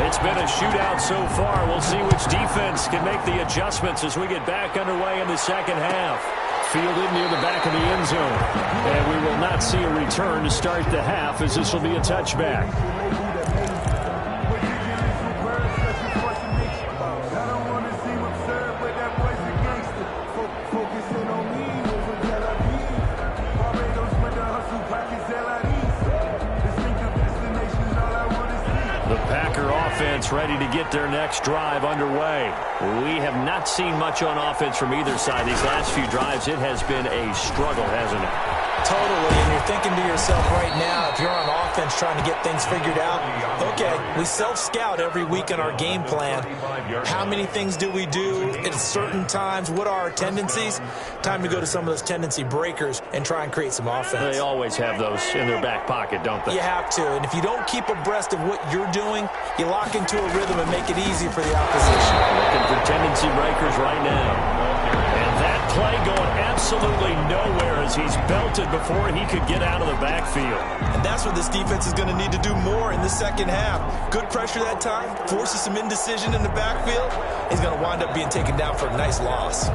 S8: It's been a shootout so far. We'll see which defense can make the adjustments as we get back underway in the second half. Fielded near the back of the end zone. And we will not see a return to start the half, as this will be a touchback. The Packer offense ready to get their next drive underway. We have not seen much on offense from either side. These last few drives, it has been a struggle, hasn't it?
S10: Totally, and you're thinking to yourself right now, if you're on offense trying to get things figured out, okay, we self-scout every week in our game plan. How many things do we do at certain times? What are our tendencies? Time to go to some of those tendency breakers and try and create some offense.
S8: They always have those in their back pocket, don't they?
S10: You have to, and if you don't keep abreast of what you're doing, you lock into a rhythm and make it easy for the opposition.
S8: Looking for tendency breakers right now. And that play going absolutely nowhere as he's belted before he could get out of the backfield.
S10: And that's what this defense is going to need to do more in the second half. Good pressure that time, forces some indecision in the backfield. He's going to wind up being taken down for a nice loss.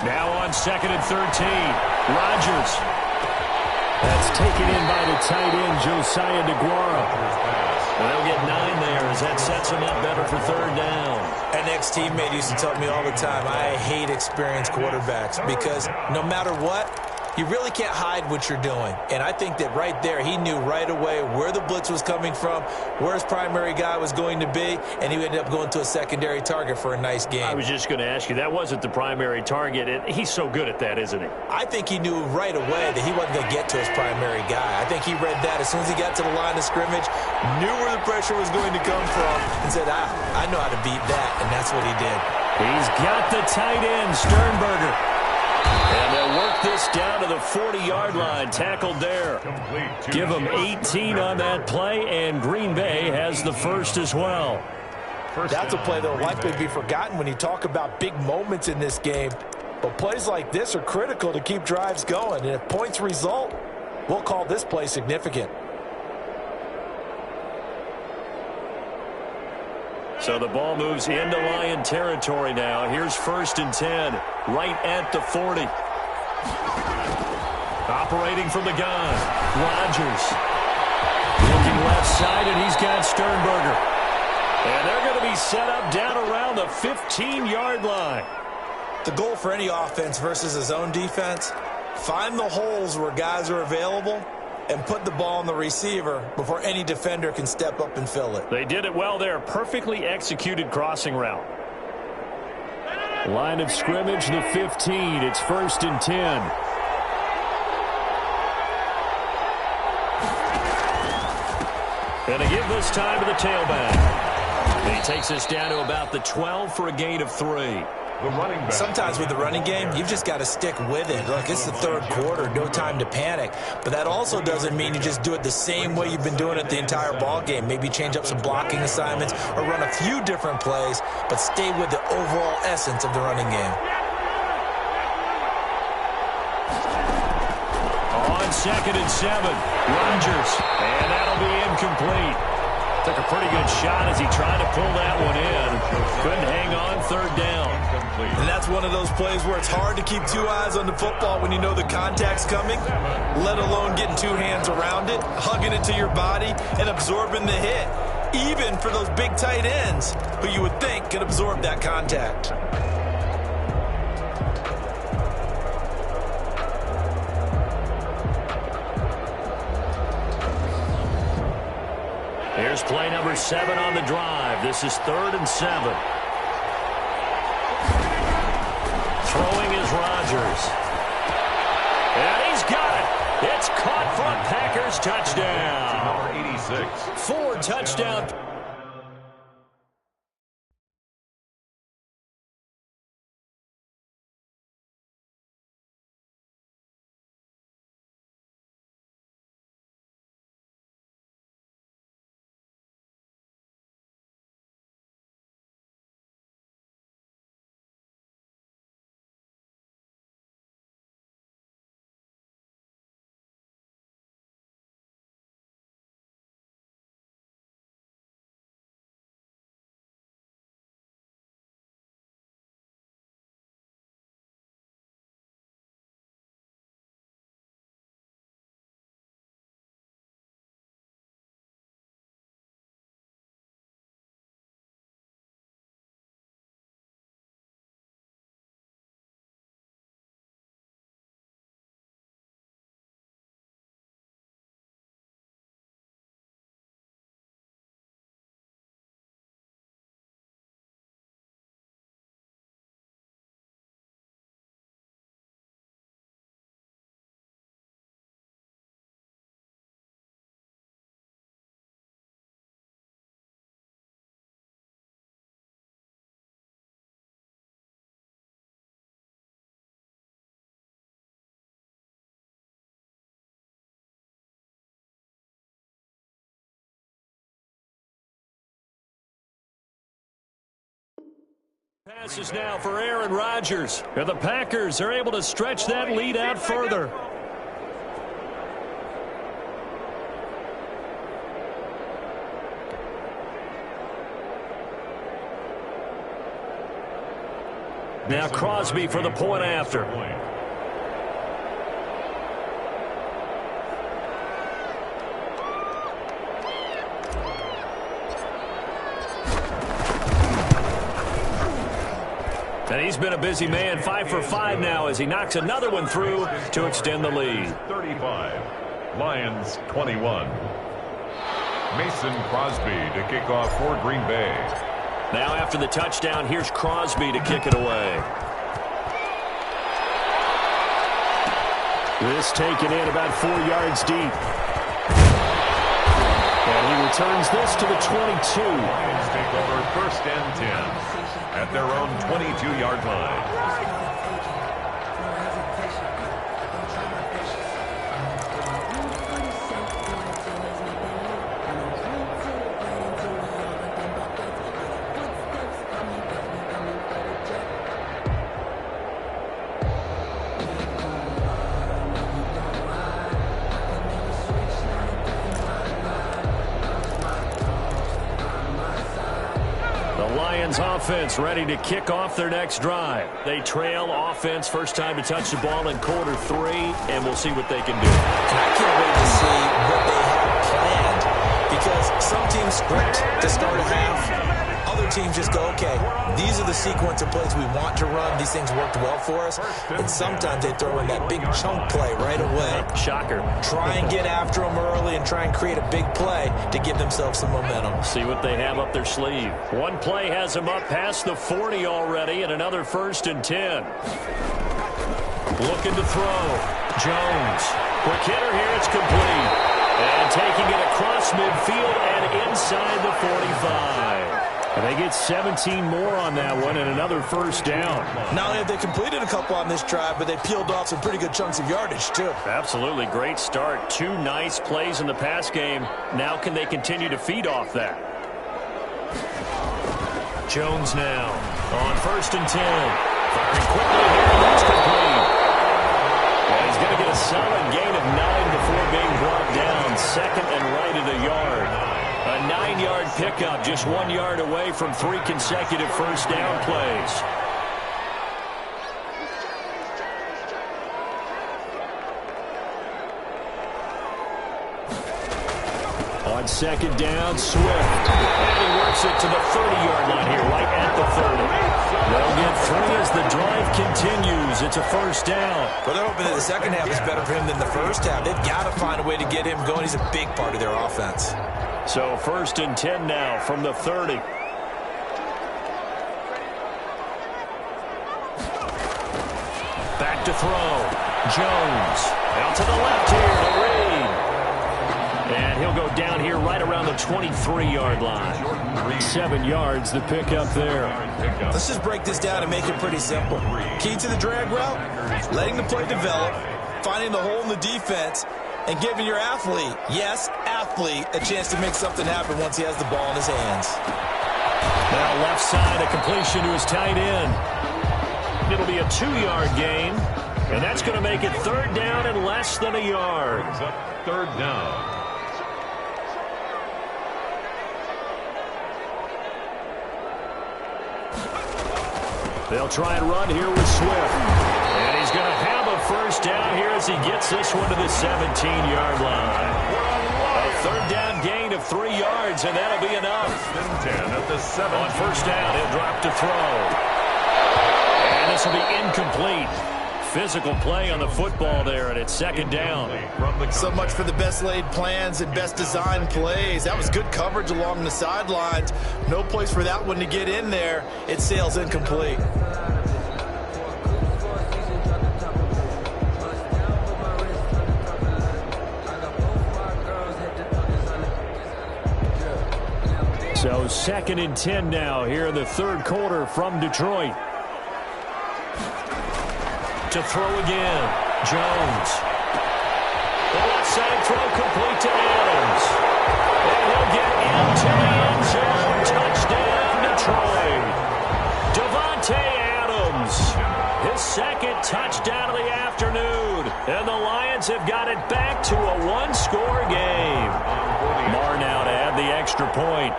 S8: Now on 2nd and 13, Rodgers. That's taken in by the tight end, Josiah DeGuara. They'll get 9 there as that sets him up better for 3rd down.
S10: An ex-teammate used to tell me all the time, I hate experienced quarterbacks because no matter what, you really can't hide what you're doing. And I think that right there, he knew right away where the blitz was coming from, where his primary guy was going to be, and he ended up going to a secondary target for a nice game.
S8: I was just going to ask you, that wasn't the primary target. He's so good at that, isn't he?
S10: I think he knew right away that he wasn't going to get to his primary guy. I think he read that as soon as he got to the line of scrimmage, knew where the pressure was going to come from, and said, I know how to beat that, and that's what he did.
S8: He's got the tight end, Sternberger. And they'll work this down to the 40-yard line, tackled there. Give them 18 on that play, and Green Bay has the first as well.
S10: That's a play that will likely be forgotten when you talk about big moments in this game. But plays like this are critical to keep drives going. And if points result, we'll call this play significant.
S8: So the ball moves into Lion territory now. Here's 1st and 10, right at the 40. Operating from the gun, Rodgers. Looking left side, and he's got Sternberger. And they're going to be set up down around the 15-yard line.
S10: The goal for any offense versus his own defense, find the holes where guys are available and put the ball on the receiver before any defender can step up and fill it.
S8: They did it well there. Perfectly executed crossing route. Line of scrimmage, the 15. It's 1st and 10. And a give this time to the tailback. And he takes us down to about the 12 for a gain of 3.
S10: Sometimes with the running game, you've just got to stick with it. Look, it's the 3rd quarter, no time to panic. But that also doesn't mean you just do it the same way you've been doing it the entire ball game. Maybe change up some blocking assignments or run a few different plays, but stay with the overall essence of the running game.
S8: On 2nd and 7, Rodgers, and that'll be incomplete. Took a pretty good shot as he tried to pull that one in. Couldn't hang on, 3rd down.
S10: And that's one of those plays where it's hard to keep 2 eyes on the football when you know the contact's coming, let alone getting 2 hands around it, hugging it to your body, and absorbing the hit, even for those big tight ends who you would think could absorb that contact.
S8: Here's play number 7 on the drive. This is 3rd and 7. Throwing is Rodgers. And he's got it. It's caught for a Packers touchdown.
S9: Number 86.
S8: 4 touchdown Passes now for Aaron Rodgers. And the Packers are able to stretch that lead out further. Now Crosby for the point after. And he's been a busy man, 5 for 5 now as he knocks another one through to extend the lead.
S9: 35, Lions 21. Mason Crosby to kick off for Green Bay.
S8: Now after the touchdown, here's Crosby to kick it away. This taken in about 4 yards deep. And he returns this to the 22.
S9: Lions take over 1st and 10 at their own 22-yard line.
S8: Offense ready to kick off their next drive. They trail offense, first time to touch the ball in quarter 3, and we'll see what they can do.
S10: I can't wait to see what they have planned, because some teams script to start a half. Other teams just go, okay, these are the sequence of plays we want to run. These things worked well for us. And sometimes they throw in that big chunk play right away.
S8: Shocker.
S10: Try and get after them early and try and create a big play to give themselves some momentum.
S8: See what they have up their sleeve. One play has them up past the 40 already, and another 1st and 10. Looking to throw. Jones. Quick hitter here. It's complete. And taking it across midfield and inside the 45. And they get 17 more on that one and another 1st down.
S10: Not only have they completed a couple on this drive, but they peeled off some pretty good chunks of yardage, too.
S8: Absolutely. Great start. 2 nice plays in the pass game. Now can they continue to feed off that? Jones now on 1st and 10. Firing quickly here, and that's complete. And he's going to get a solid gain of 9 before being brought down. 2nd and right at a yard. A 9-yard pickup, just 1 yard away from 3 consecutive 1st down plays. On 2nd down, Swift. And he works it to the 30-yard line here, right at the 30. They'll get 3 as the drive continues. It's a 1st down.
S10: Well, they're hoping that the second half is better for him than the first half. They've got to find a way to get him going. He's a big part of their offense.
S8: So 1st and 10 now from the 30. Back to throw. Jones. Out to the left here to Reed. And he'll go down here right around the 23-yard line. 7 yards the pickup there.
S10: Let's just break this down and make it pretty simple. Key to the drag route, letting the play develop, finding the hole in the defense, and giving your athlete, yes, athlete, a chance to make something happen once he has the ball in his hands.
S8: Now left side, a completion to his tight end. It'll be a 2-yard gain, and that's going to make it 3rd down and less than a yard.
S9: 3rd down.
S8: They'll try and run here with Swift. And he's going to have a 1st down here as he gets this one to the 17-yard line. A 3rd down gain of 3 yards, and that'll be enough.
S9: 10 at the 7.
S8: On 1st down, he'll drop to throw. And this will be incomplete. Physical play on the football there, and it's 2nd down.
S10: So much for the best laid plans and best designed plays. That was good coverage along the sidelines. No place for that one to get in there. It sails incomplete.
S8: So 2nd and 10 now here in the 3rd quarter from Detroit. To throw again, Jones. The left side throw complete to Adams. And he'll get into the end zone. Touchdown, Detroit. second touchdown of the afternoon. And the Lions have got it back to a one-score game. Marr now to add the extra point.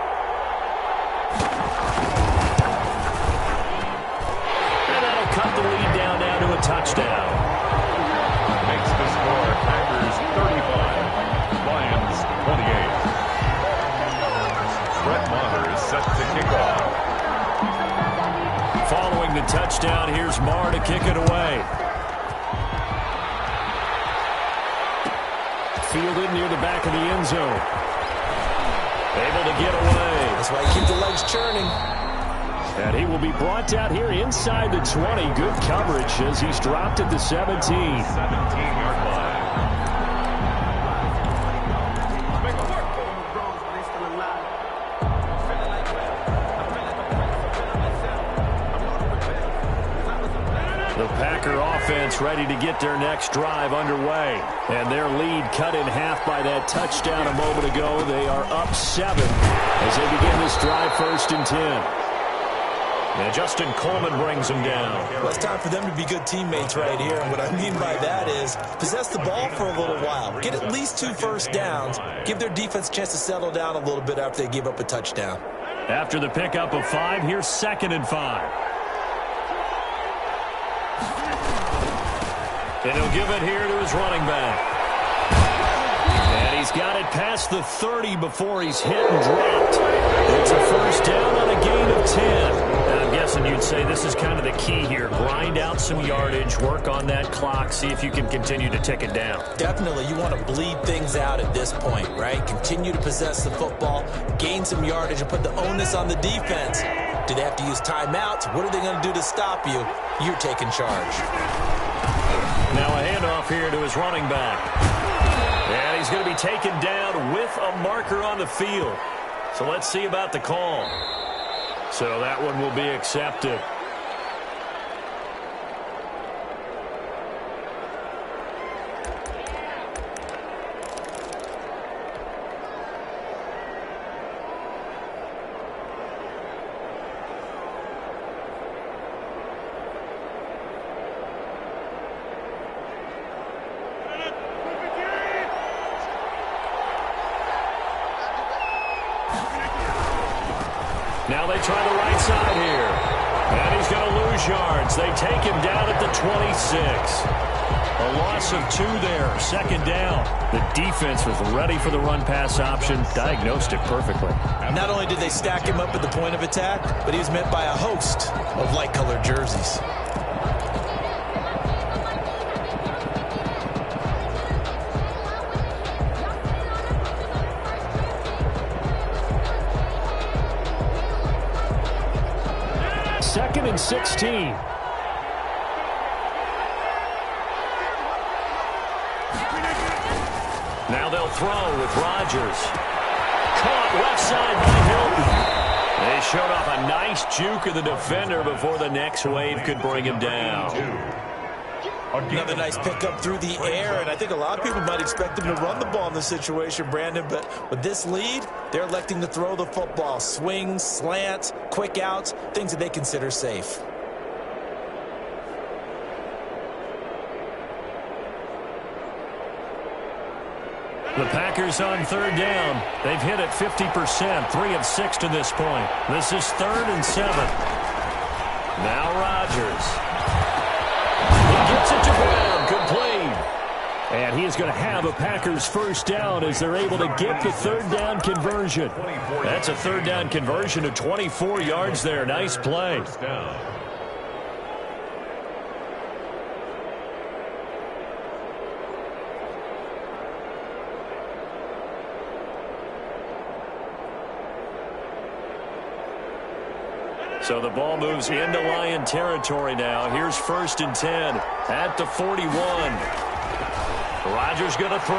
S8: And that'll cut the lead down now to a touchdown.
S9: Makes the score Packers 35, Lions 28. Brett Maher is set to kick off.
S8: Following the touchdown, here's Marr to kick it away. Fielded near the back of the end zone. Able to get away.
S10: That's why you keep the legs churning.
S11: And he will be brought out here inside the 20. Good coverage as he's dropped at the 17.
S9: 17-yard line.
S8: The Packer offense ready to get their next drive underway. And their lead cut in half by that touchdown a moment ago. They are up 7 as they begin this drive 1st and 10. And Justin Coleman brings them down.
S10: Well, it's time for them to be good teammates right here. And what I mean by that is possess the ball for a little while. Get at least 2 first downs. Give their defense a chance to settle down a little bit after they give up a touchdown.
S8: After the pickup of 5, here's 2nd and 5. And he'll give it here to his running back. And he's got it past the 30 before he's hit and dropped. It's a first down on a gain of 10. And I'm guessing you'd say this is kind of the key here. Grind out some yardage, work on that clock, see if you can continue to tick it down.
S10: Definitely, you want to bleed things out at this point, right? Continue to possess the football, gain some yardage, and put the onus on the defense. Do they have to use timeouts? What are they going to do to stop you? You're taking charge.
S8: Now a handoff here to his running back. And he's going to be taken down with a marker on the field. So let's see about the call. So that one will be accepted. Now they try the right side here. And he's going to lose yards. They take him down at the 26. A loss of 2 there. 2nd down. The defense was ready for the run-pass option. Diagnosed it perfectly.
S10: Not only did they stack him up at the point of attack, but he was met by a host of light-colored jerseys.
S11: Second and 16.
S8: Now they'll throw with Rodgers. Caught left side by Hilton. They showed off a nice juke of the defender before the next wave could bring him down.
S10: Another nice pickup through the air, and I think a lot of people might expect them to run the ball in this situation, Brandon, but with this lead, they're electing to throw the football. Swings, slants, quick outs, things that they consider safe.
S8: The Packers on 3rd down. They've hit it 50%, 3 of 6 to this point. This is 3rd and 7. Now Rodgers. He gets it to Brown, complete.
S11: And he is going to have a Packers first down as they're able to get the 3rd down conversion.
S8: That's a 3rd down conversion of 24 yards there. Nice play. So the ball moves into Lion territory now. Here's 1st and 10 at the 41. Rodgers going to throw.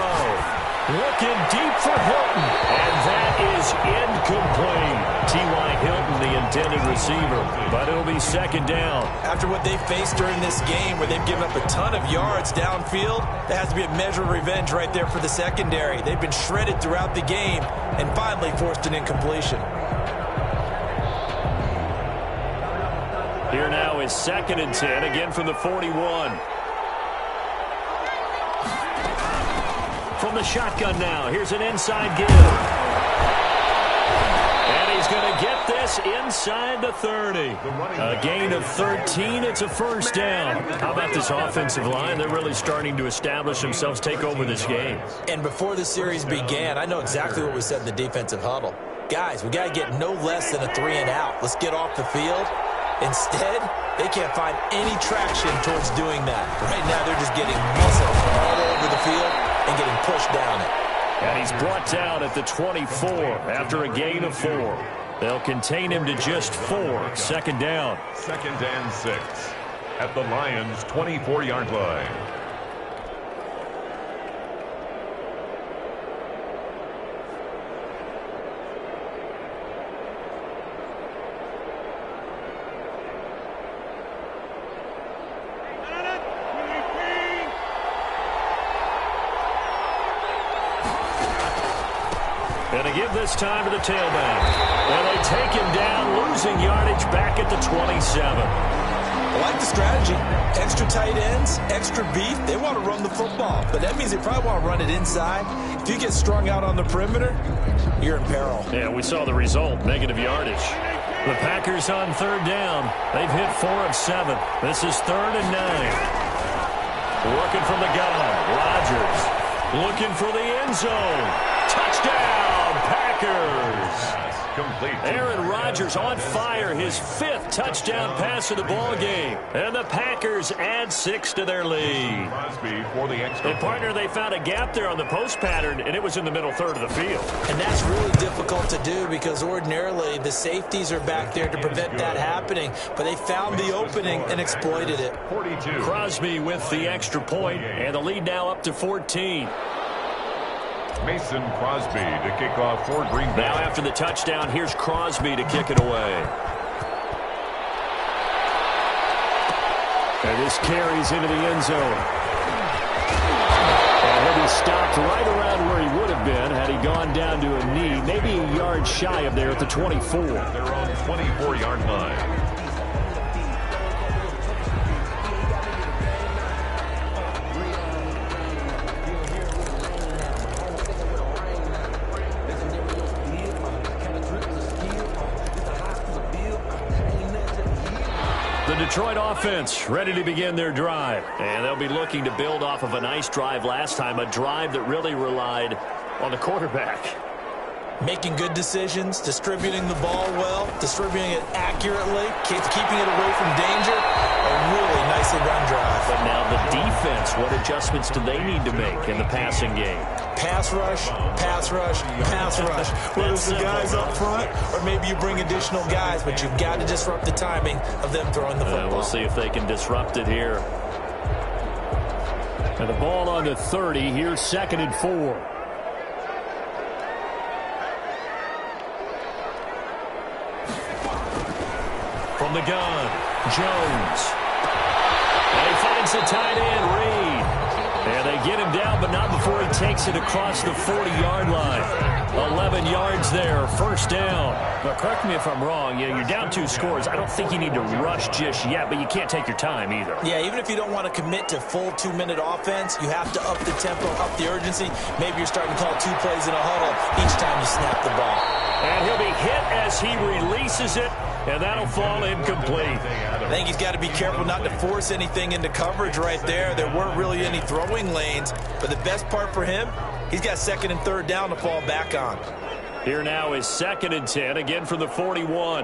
S8: Looking deep for Hilton. And that is incomplete. T.Y. Hilton, the intended receiver. But it'll be 2nd down.
S10: After what they faced during this game where they've given up a ton of yards downfield, there has to be a measure of revenge right there for the secondary. They've been shredded throughout the game and finally forced an incompletion.
S8: Here now is 2nd and 10, again from the 41. From the shotgun now, here's an inside give. And he's going to get this inside the 30. A gain of 13, it's a first down. How about this offensive line? They're really starting to establish themselves, take over this game.
S10: And before the series began, I know exactly what we said in the defensive huddle. Guys, we got to get no less than a 3 and out. Let's get off the field. Instead, they can't find any traction towards doing that. Right now, they're just getting muscle all over the field and getting pushed down it.
S8: And he's brought down at the 24 after a gain of 4. They'll contain him to just 4. 2nd down.
S9: 2nd and 6 at the Lions' 24-yard line.
S8: And to give this time to the tailback. And they take him down, losing yardage back at the 27.
S10: I like the strategy. Extra tight ends, extra beef. They want to run the football, but that means they probably want to run it inside. If you get strung out on the perimeter, you're in peril.
S8: Yeah, we saw the result, negative yardage. The Packers on 3rd down. They've hit 4 of 7. This is 3rd and 9. Working from the gun. Rodgers looking for the end zone. Touchdown, Packers.
S9: Complete.
S8: Aaron Rodgers on fire, his 5th touchdown pass of the ball game. And the Packers add 6 to their lead.
S9: Crosby for the extra.
S8: And partner, they found a gap there on the post pattern, and it was in the middle third of the field.
S10: And that's really difficult to do because ordinarily the safeties are back there to prevent that happening. But they found the opening and exploited it.
S9: 42.
S8: Crosby with the extra point, and the lead now up to 14.
S9: Mason Crosby to kick off for Green Bay.
S8: Now after the touchdown, here's Crosby to kick it away. And this carries into the end zone. And he'll be stopped right around where he would have been had he gone down to a knee, maybe a yard shy of there at the 24.
S9: They're on 24-yard line.
S8: Detroit offense ready to begin their drive. And they'll be looking to build off of a nice drive last time, a drive that really relied on the quarterback.
S10: Making good decisions, distributing the ball well, distributing it accurately, keeping it away from danger. A really nicely run drive.
S8: But now the defense, what adjustments do they need to make in the passing game?
S10: Pass rush, pass rush, pass rush. Whether it's the guys up front or maybe you bring additional guys, but you've got to disrupt the timing of them throwing the football.
S8: We'll see if they can disrupt it here. And the ball on the 30. Here's 2nd and 4. From the gun, Jones. And he finds the tight end, Reed. And they get him down, but not before he takes it across the 40-yard line. 11 yards there, first down. But correct me if I'm wrong, you're down 2 scores. I don't think you need to rush just yet, but you can't take your time either.
S10: Yeah, even if you don't want to commit to full 2-minute offense, you have to up the tempo, up the urgency. Maybe you're starting to call 2 plays in a huddle each time you snap the ball.
S8: And he'll be hit as he releases it, and that'll fall incomplete.
S10: I think he's got to be careful not to force anything into coverage right there. There weren't really any throwing lanes, but the best part for him, he's got 2nd and 3rd down to fall back on.
S8: Here now is 2nd and 10, again from the 41.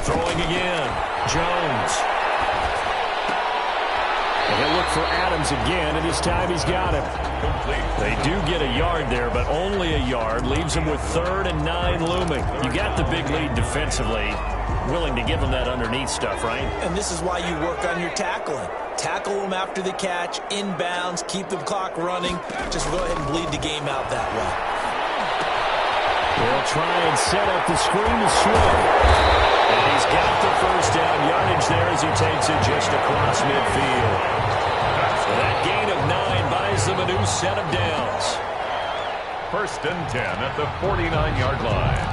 S8: Throwing again, Jones. And he'll look for Adams again, and this time he's got him. They do get a yard there, but only a yard. Leaves him with 3rd and 9 looming. You got the big lead defensively. Willing to give him that underneath stuff, right?
S10: And this is why you work on your tackling. Tackle them after the catch, inbounds, keep the clock running. Just go ahead and bleed the game out that way.
S8: They'll try and set up the screen to Swift. And he's got the first down yardage there as he takes it just across midfield. So that gain of 9 buys them a new set of downs.
S9: 1st and 10 at the 49-yard line.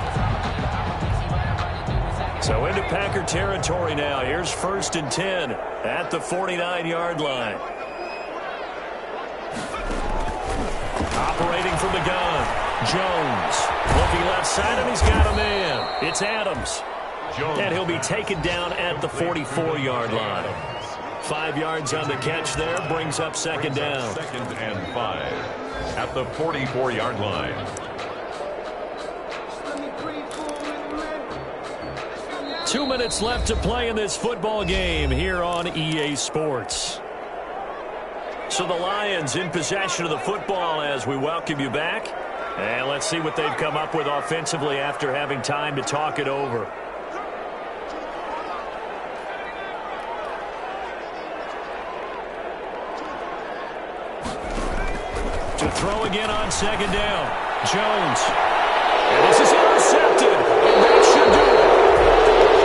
S8: So into Packer territory now. Here's 1st and 10 at the 49-yard line. Operating from the gun, Jones. Looking left side, and he's got a man. It's Adams. And he'll be taken down at the 44-yard line. 5 yards on the catch there, brings up 2nd down.
S9: 2nd and 5 at the 44-yard line.
S8: Two minutes left to play in this football game here on EA Sports. So the Lions in possession of the football as we welcome you back. And let's see what they've come up with offensively after having time to talk it over. To throw again on 2nd down. Jones. And this is intercepted. And that should do it.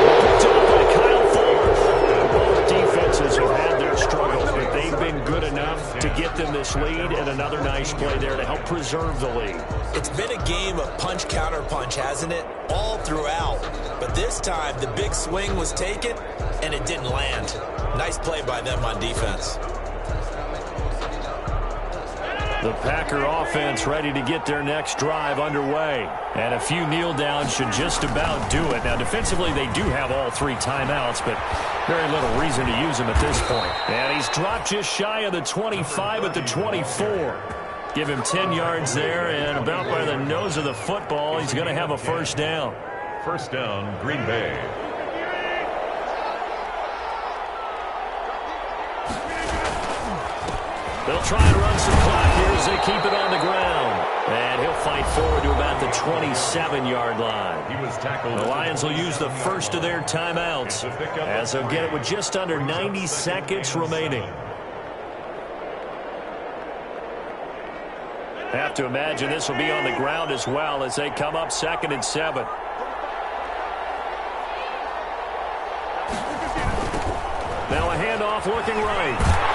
S8: Picked up by Kyle Fuller. Both defenses have had their struggles, but they've been good enough to get them this lead, and another nice play there to help preserve the lead.
S10: It's been a game of punch-counter-punch, hasn't it? All throughout. But this time, the big swing was taken, and it didn't land. Nice play by them on defense.
S8: The Packer offense ready to get their next drive underway. And a few kneel downs should just about do it. Now, defensively, they do have all 3 timeouts, but very little reason to use them at this point. And he's dropped just shy of the 25 at the 24. Give him 10 yards there, and about by the nose of the football, he's going to have a 1st down.
S9: 1st down, Green Bay.
S8: They'll try and run some clock here as they keep it on the ground. And he'll fight forward to about the 27-yard line.
S9: He was tackled.
S8: The Lions will use the first of their timeouts as they'll get it with just under 90 seconds remaining. Have to imagine this will be on the ground as well as they come up 2nd and 7. Now a handoff looking right.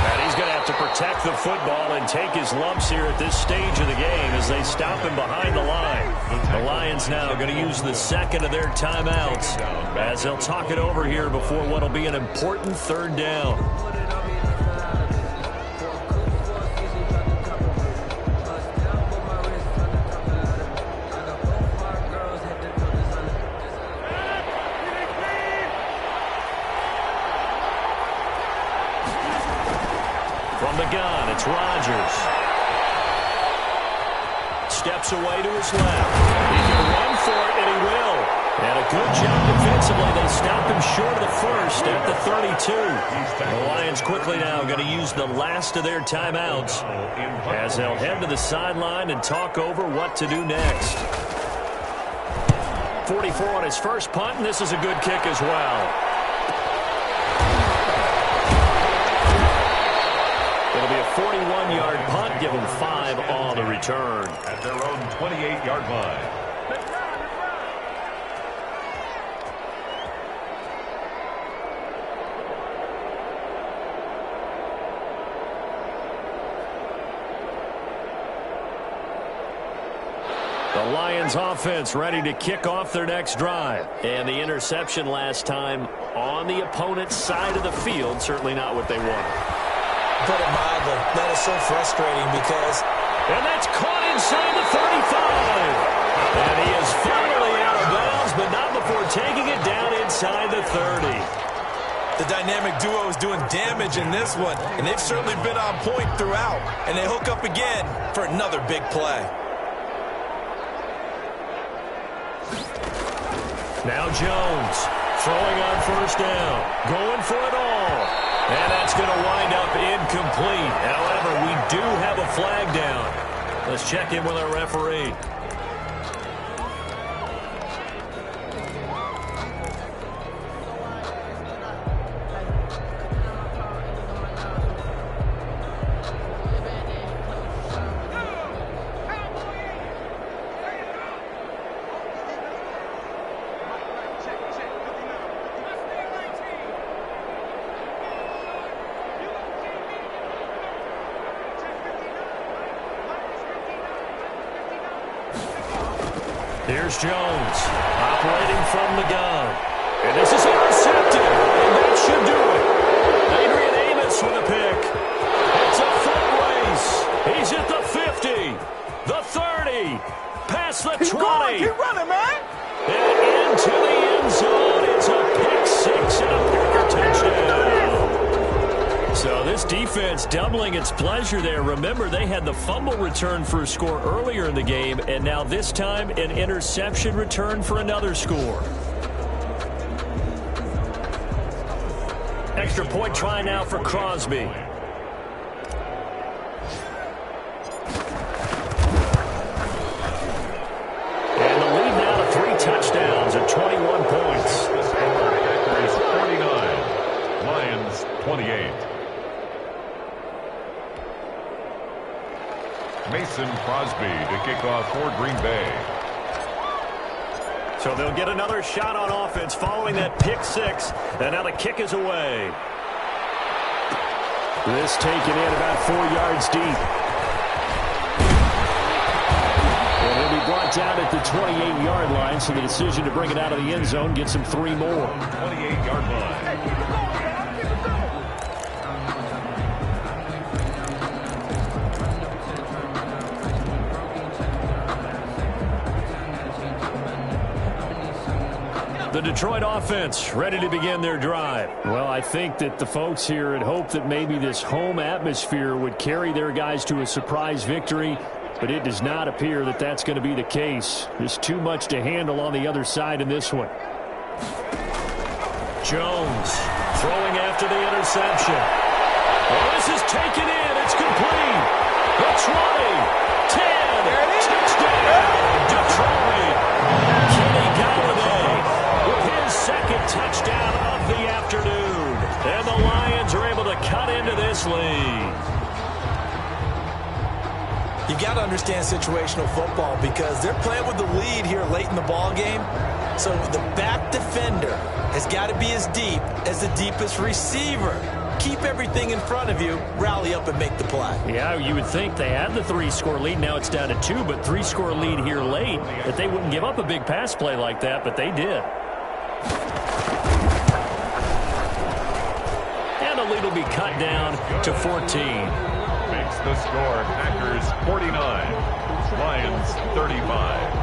S8: And he's going to have to protect the football and take his lumps here at this stage of the game as they stop him behind the line. The Lions now going to use the 2nd of their timeouts as they'll talk it over here before what will be an important 3rd down. From the gun, it's Rodgers. Steps away to his left. He can run for it, and he will. And a good job defensively. They stop him short of the 1st at the 32. The Lions quickly now going to use the last of their timeouts as they'll head to the sideline and talk over what to do next. 44 on his first punt, and this is a good kick as well. It'll be a 41-yard punt, give them 5 on the return.
S9: At their own 28-yard line.
S8: The Lions offense ready to kick off their next drive. And the interception last time on the opponent's side of the field, certainly not what they wanted.
S10: Put it mildly, that is so frustrating because...
S8: And that's caught inside the 35. And he is finally out of bounds, but not before taking it down inside the 30.
S10: The dynamic duo is doing damage in this one, and they've certainly been on point throughout. And they hook up again for another big play.
S8: Now Jones throwing on 1st down, going for it all. And that's going to wind up incomplete. However, we do have a flag down. Let's check in with our referee. Here's Jones, operating from the gun. And this is intercepted, and that should do it. Adrian Amos with a pick. It's a foot race. He's at the 50, the 30, past the 20.
S4: Keep running, man.
S8: And into the end zone. It's a pick six and a Packer touchdown. So this defense doubling its pleasure there. Remember, they had the fumble return for a score earlier in the game, and now this time an interception return for another score. Extra point try now for Crosby. And the lead now to 3 touchdowns at 21 points.
S9: Packers 49, Lions 28. Mason Crosby to kick off for Green Bay.
S8: So they'll get another shot on offense following that pick six. And now the kick is away. This taken in about 4 yards deep. And he'll be brought down at the 28-yard line, so the decision to bring it out of the end zone gets him 3 more.
S9: 28-yard line.
S8: The Detroit offense ready to begin their drive. Well, I think that the folks here had hoped that maybe this home atmosphere would carry their guys to a surprise victory, but it does not appear that that's going to be the case. There's too much to handle on the other side in this one. Jones throwing after the interception. Well, this is taken in. It's complete. The 20, 10, touchdown, Detroit. Kenny Galladay with his second touchdown of the afternoon. And the Lions are able to cut into this lead.
S10: You've got to understand situational football because they're playing with the lead here late in the ball game. So the back defender has got to be as deep as the deepest receiver. Keep everything in front of you, rally up and make the play.
S8: Yeah, you would think they had the 3-score lead. Now it's down to 2, but 3-score lead here late, that they wouldn't give up a big pass play like that, but they did. And the lead will be cut down to 14.
S9: Makes the score Packers 49, Lions 35.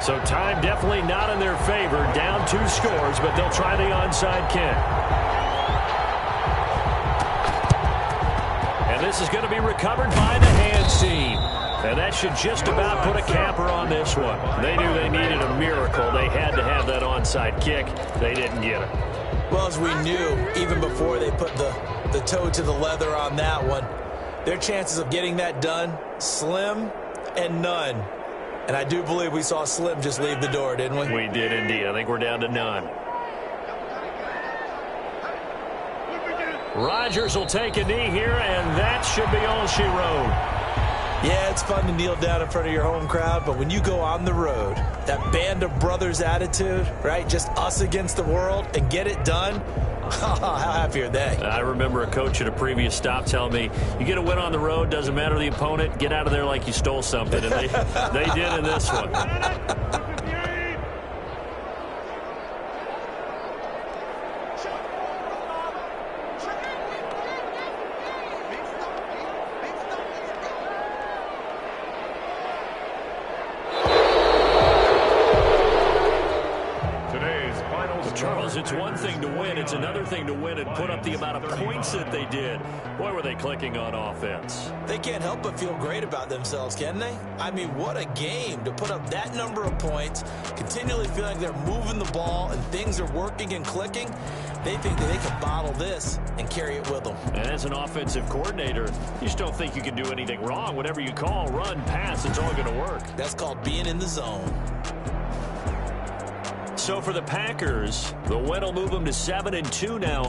S8: So time definitely not in their favor. Down 2 scores, but they'll try the onside kick. And this is going to be recovered by the hands team. And that should just about put a capper on this one. They knew they needed a miracle. They had to have that onside kick. They didn't get it.
S10: Well, as we knew, even before they put the toe to the leather on that one, their chances of getting that done, slim and none. And I do believe we saw Slim just leave the door, didn't we?
S8: We did indeed. I think we're down to none. Rodgers will take a knee here, and that should be all she wrote.
S10: Yeah, it's fun to kneel down in front of your home crowd, but when you go on the road, that band of brothers attitude, right? Just us against the world and get it done. How happy are they?
S8: I remember a coach at a previous stop telling me, you get a win on the road, doesn't matter the opponent, get out of there like you stole something. And they did in this one. Charles, it's one thing to win. It's another thing to win and put up the amount of points that they did. Boy, were they clicking on offense.
S10: They can't help but feel great about themselves, can they? I mean, what a game to put up that number of points, continually feeling they're moving the ball and things are working and clicking. They think that they can bottle this and carry it with them.
S8: And as an offensive coordinator, you just don't think you can do anything wrong. Whatever you call, run, pass, it's all going to work.
S10: That's called being in the zone.
S8: So for the Packers, the win will move them to 7-2 now.